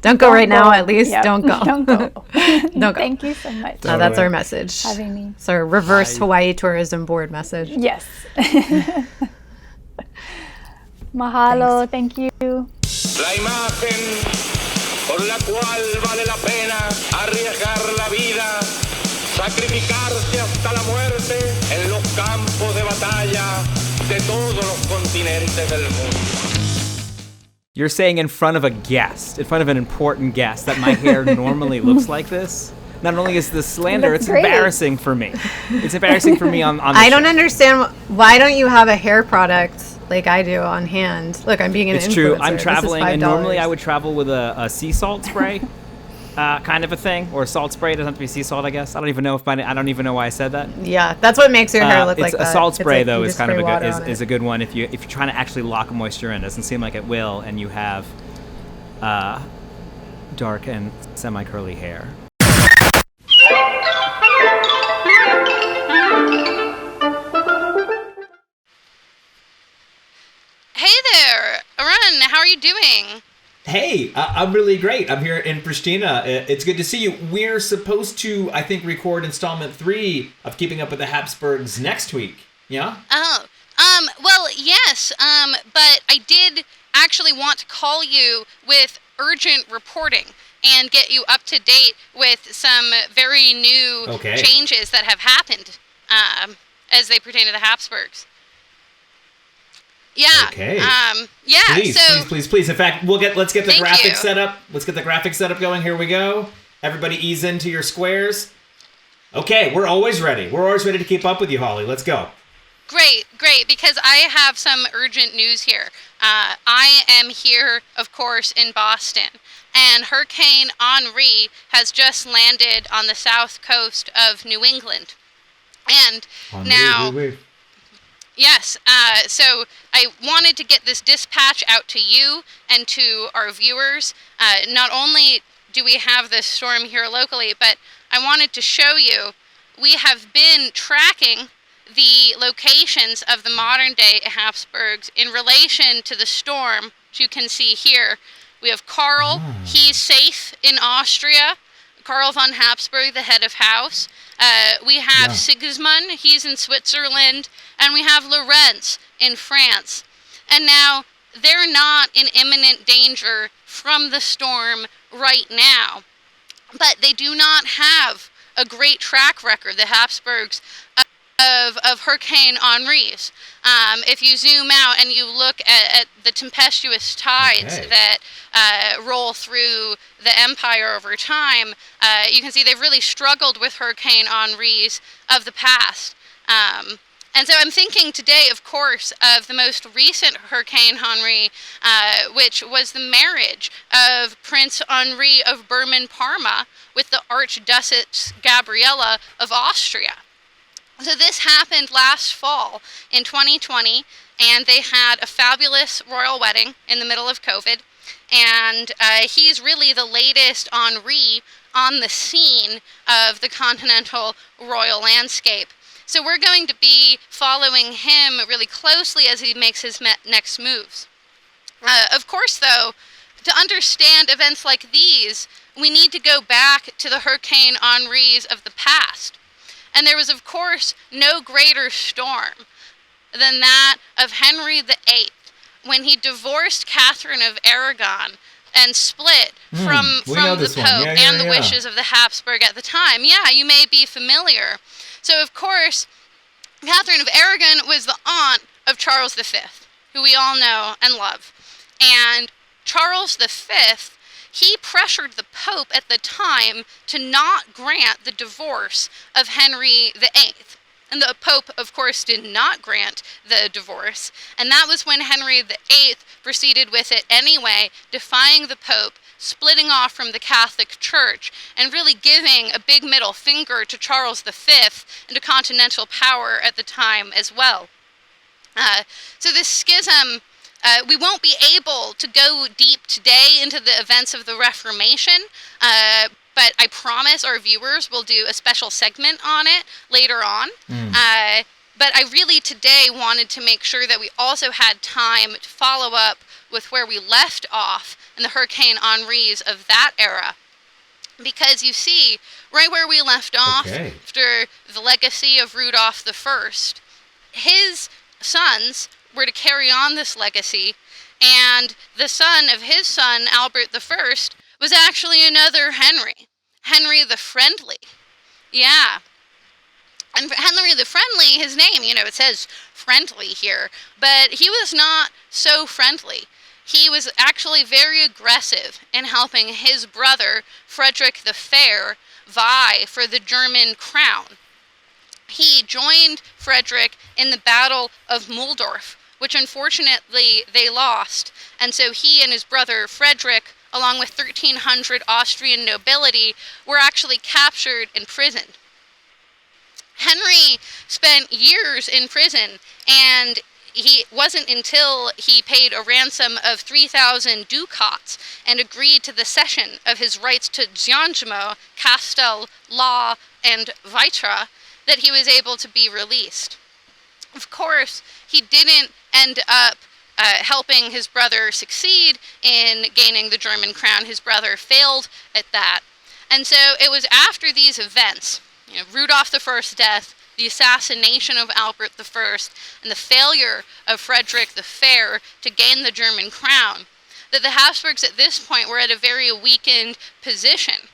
Don't go right now, at least. Yep. Don't go. Don't go. Don't go. Thank you so much. That's our message. Having me. It's our reverse Hawaii Tourism Board message. Yes. Mahalo. Thank you. La imagen por la cual vale la pena arriesgar la vida, sacrificarse hasta la muerte en los campos de batalla de todos los continentes del mundo. You're saying in front of a guest, in front of an important guest, that my hair normally looks like this? Not only is this slander, it's embarrassing for me. It's embarrassing for me on the I don't understand. Why don't you have a hair product like I do on hand? Look, I'm being an influencer. It's true. I'm traveling, and normally I would travel with a sea salt spray. Kind of a thing, or salt spray. It doesn't have to be sea salt, I guess. I don't even know why I said that. Yeah, that's what makes your hair look like that. A salt spray though is kind of a good one if you're trying to actually lock moisture in. It doesn't seem like it will, and you have dark and semi-curly hair. Hey there, Arun. How are you doing? Hey, I'm really great. I'm here in Pristina. It's good to see you. We're supposed to, I think, record installment 3 of Keeping Up with the Habsburgs next week. Yeah? Oh, well, yes, but I did actually want to call you with urgent reporting and get you up to date with some very new changes that have happened as they pertain to the Habsburgs. Yeah. Okay. Yeah. Please. In fact, let's get the graphics set up. Let's get the graphics set up going. Here we go. Everybody ease into your squares. Okay, we're always ready. We're always ready to keep up with you, Hawley. Let's go. Great, because I have some urgent news here. I am here, of course, in Boston, and Hurricane Henri has just landed on the south coast of New England. And Yes, so I wanted to get this dispatch out to you and to our viewers. Not only do we have this storm here locally, but I wanted to show you we have been tracking the locations of the modern-day Habsburgs in relation to the storm, which you can see here. We have Karl, he's safe in Austria. Karl von Habsburg, the head of house. We have Sigismund, he's in Switzerland, and we have Lorenz in France. And now, they're not in imminent danger from the storm right now, but they do not have a great track record, the Habsburgs, of Hurricane Henri's. If you zoom out and you look at the tempestuous tides that roll through the empire over time, you can see they've really struggled with Hurricane Henri's of the past. And so I'm thinking today, of course, of the most recent Hurricane Henri, which was the marriage of Prince Henri of Burman-Parma with the Archduchess Gabriella of Austria. So this happened last fall in 2020, and they had a fabulous royal wedding in the middle of COVID. And he's really the latest Henri on the scene of the continental royal landscape. So we're going to be following him really closely as he makes his next moves. Of course, though, to understand events like these, we need to go back to the Hurricane Henris of the past. And there was, of course, no greater storm than that of Henry VIII, when he divorced Catherine of Aragon and split from the Pope and the wishes of the Habsburg at the time. Yeah, you may be familiar. So, of course, Catherine of Aragon was the aunt of Charles V, who we all know and love. And Charles V, he pressured the Pope at the time to not grant the divorce of Henry VIII. And the Pope, of course, did not grant the divorce. And that was when Henry VIII proceeded with it anyway, defying the Pope, splitting off from the Catholic Church, and really giving a big middle finger to Charles V and to continental power at the time as well. So this schism, we won't be able to go deep today into the events of the Reformation, but I promise our viewers will do a special segment on it later on. But I really today wanted to make sure that we also had time to follow up with where we left off in the Hurricane Henris of that era. Because you see, right where we left off after the legacy of Rudolph I, his sons were to carry on this legacy, and the son of his son, Albert I, was actually another Henry. Henry the Friendly. Yeah. And Henry the Friendly, his name, it says friendly here, but he was not so friendly. He was actually very aggressive in helping his brother, Frederick the Fair, vie for the German crown. He joined Frederick in the Battle of Mulhdorf, which unfortunately they lost, and so he and his brother Frederick, along with 1,300 Austrian nobility, were actually captured and imprisoned. Henry spent years in prison, and it wasn't until he paid a ransom of 3,000 ducats and agreed to the cession of his rights to Giangimo, Castel, La, and Vitra that he was able to be released. Of course, he didn't end up helping his brother succeed in gaining the German crown. His brother failed at that. And so it was after these events, Rudolph I's death, the assassination of Albert I, and the failure of Frederick the Fair to gain the German crown, that the Habsburgs at this point were at a very weakened position.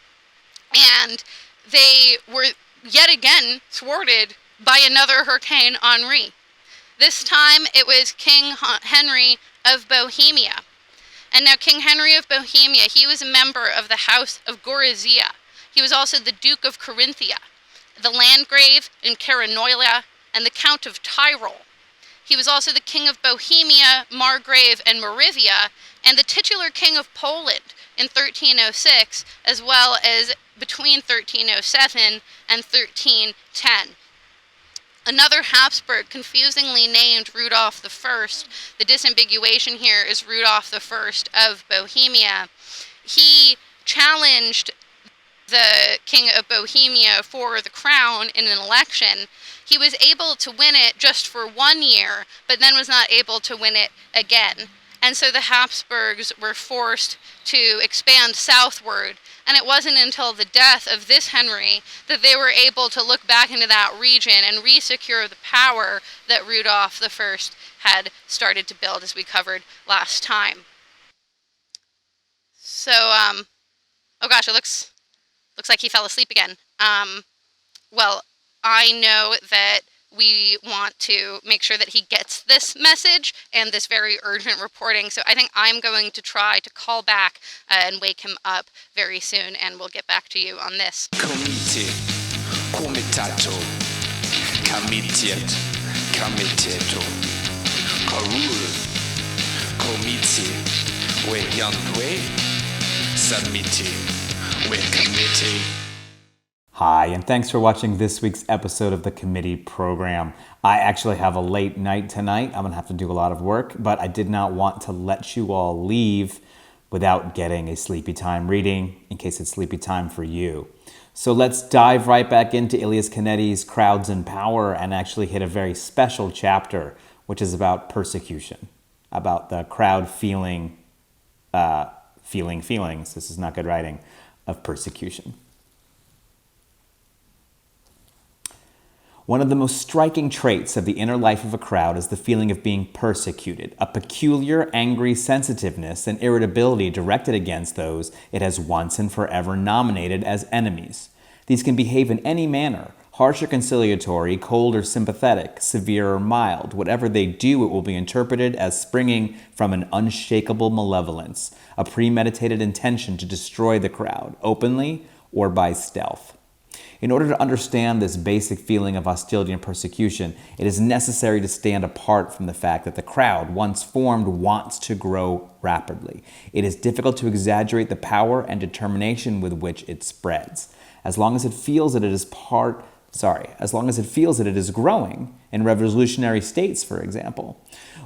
And they were yet again thwarted by another Hurricane Henri. This time it was King Henry of Bohemia. And now King Henry of Bohemia, he was a member of the House of Gorizia. He was also the Duke of Carinthia, the Landgrave in Caranoia, and the Count of Tyrol. He was also the King of Bohemia, Margrave, and Moravia, and the titular King of Poland in 1306, as well as between 1307 and 1310. Another Habsburg, confusingly named Rudolph I, the disambiguation here is Rudolph I of Bohemia. He challenged the King of Bohemia for the crown in an election. He was able to win it just for 1 year, but then was not able to win it again. And so the Habsburgs were forced to expand southward. And it wasn't until the death of this Henry that they were able to look back into that region and re-secure the power that Rudolph I had started to build, as we covered last time. So, oh gosh, it looks like he fell asleep again. Well, I know that we want to make sure that he gets this message and this very urgent reporting, so I think I'm going to try to call back and wake him up very soon, and we'll get back to you on this. Comite, comitato, comitiet, Kamiteto, Karul, Komitsi, We Yandwe, Samiti, We Committee. Hi, and thanks for watching this week's episode of the Committee program. I actually have a late night tonight. I'm going to have to do a lot of work, but I did not want to let you all leave without getting a sleepy time reading in case it's sleepy time for you. So let's dive right back into Elias Canetti's Crowds and Power and actually hit a very special chapter, which is about persecution, about the crowd feeling feelings, this is not good writing, of persecution. One of the most striking traits of the inner life of a crowd is the feeling of being persecuted, a peculiar, angry sensitiveness and irritability directed against those it has once and forever nominated as enemies. These can behave in any manner, harsh or conciliatory, cold or sympathetic, severe or mild. Whatever they do, it will be interpreted as springing from an unshakable malevolence, a premeditated intention to destroy the crowd, openly or by stealth. In order to understand this basic feeling of hostility and persecution, it is necessary to stand apart from the fact that the crowd, once formed, wants to grow rapidly. It is difficult to exaggerate the power and determination with which it spreads. As long as it feels that it is growing in revolutionary states, for example,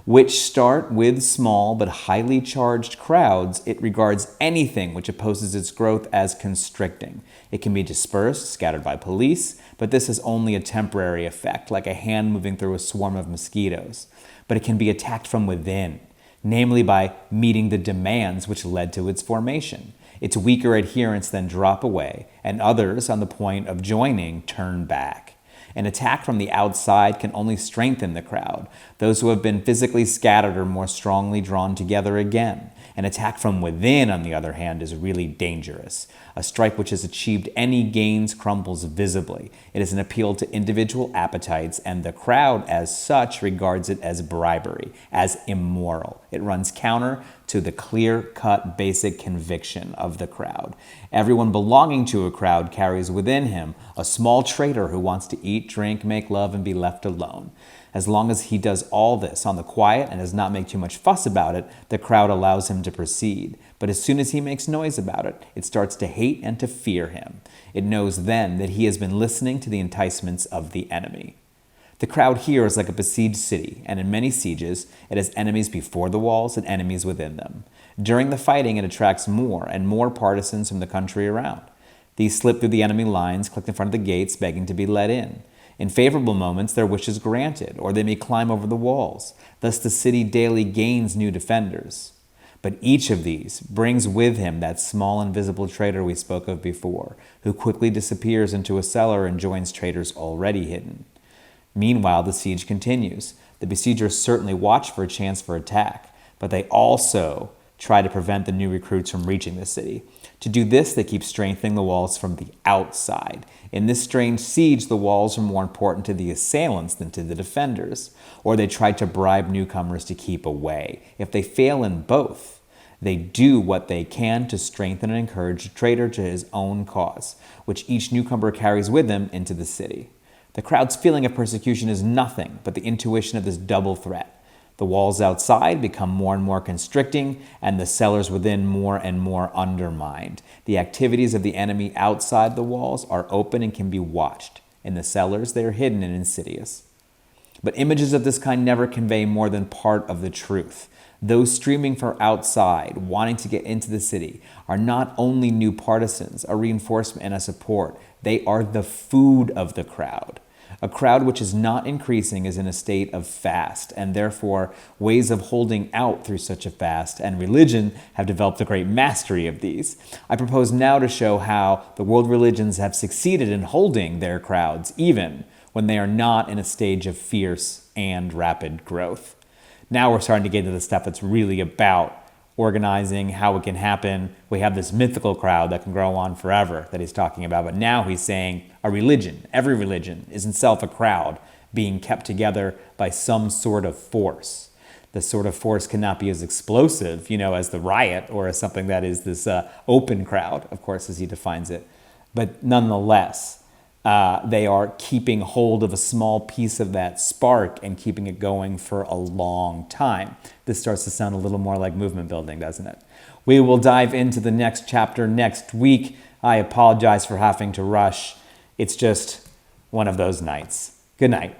which start with small but highly charged crowds, it regards anything which opposes its growth as constricting. It can be dispersed, scattered by police, but this is only a temporary effect, like a hand moving through a swarm of mosquitoes. But it can be attacked from within, namely by meeting the demands which led to its formation. Its weaker adherents then drop away, and others, on the point of joining, turn back. An attack from the outside can only strengthen the crowd. Those who have been physically scattered are more strongly drawn together again. An attack from within, on the other hand, is really dangerous. A strike which has achieved any gains crumbles visibly. It is an appeal to individual appetites, and the crowd, as such, regards it as bribery, as immoral. It runs counter to the clear-cut basic conviction of the crowd. Everyone belonging to a crowd carries within him a small traitor who wants to eat, drink, make love, and be left alone. As long as he does all this on the quiet and does not make too much fuss about it, the crowd allows him to proceed. But as soon as he makes noise about it, it starts to hate and to fear him. It knows then that he has been listening to the enticements of the enemy. The crowd here is like a besieged city, and in many sieges, it has enemies before the walls and enemies within them. During the fighting, it attracts more and more partisans from the country around. These slip through the enemy lines, click in front of the gates, begging to be let in. In favorable moments, their wish is granted, or they may climb over the walls. Thus the city daily gains new defenders. But each of these brings with him that small invisible traitor we spoke of before, who quickly disappears into a cellar and joins traitors already hidden. Meanwhile, the siege continues. The besiegers certainly watch for a chance for attack, but they also try to prevent the new recruits from reaching the city. To do this, they keep strengthening the walls from the outside. In this strange siege, the walls are more important to the assailants than to the defenders, or they try to bribe newcomers to keep away. If they fail in both, they do what they can to strengthen and encourage a traitor to his own cause, which each newcomer carries with him into the city. The crowd's feeling of persecution is nothing but the intuition of this double threat. The walls outside become more and more constricting, and the cellars within more and more undermined. The activities of the enemy outside the walls are open and can be watched. In the cellars, they are hidden and insidious. But images of this kind never convey more than part of the truth. Those streaming from outside, wanting to get into the city, are not only new partisans, a reinforcement and a support. They are the food of the crowd. A crowd which is not increasing is in a state of fast, and therefore ways of holding out through such a fast and religion have developed a great mastery of these. I propose now to show how the world religions have succeeded in holding their crowds even when they are not in a stage of fierce and rapid growth. Now we're starting to get into the stuff that's really about organizing, how it can happen. We have this mythical crowd that can grow on forever that he's talking about, but now he's saying a religion, every religion, is in itself a crowd being kept together by some sort of force. The sort of force cannot be as explosive, as the riot or as something that is this open crowd, of course, as he defines it. But nonetheless, they are keeping hold of a small piece of that spark and keeping it going for a long time. This starts to sound a little more like movement building, doesn't it? We will dive into the next chapter next week. I apologize for having to rush. It's just one of those nights. Good night.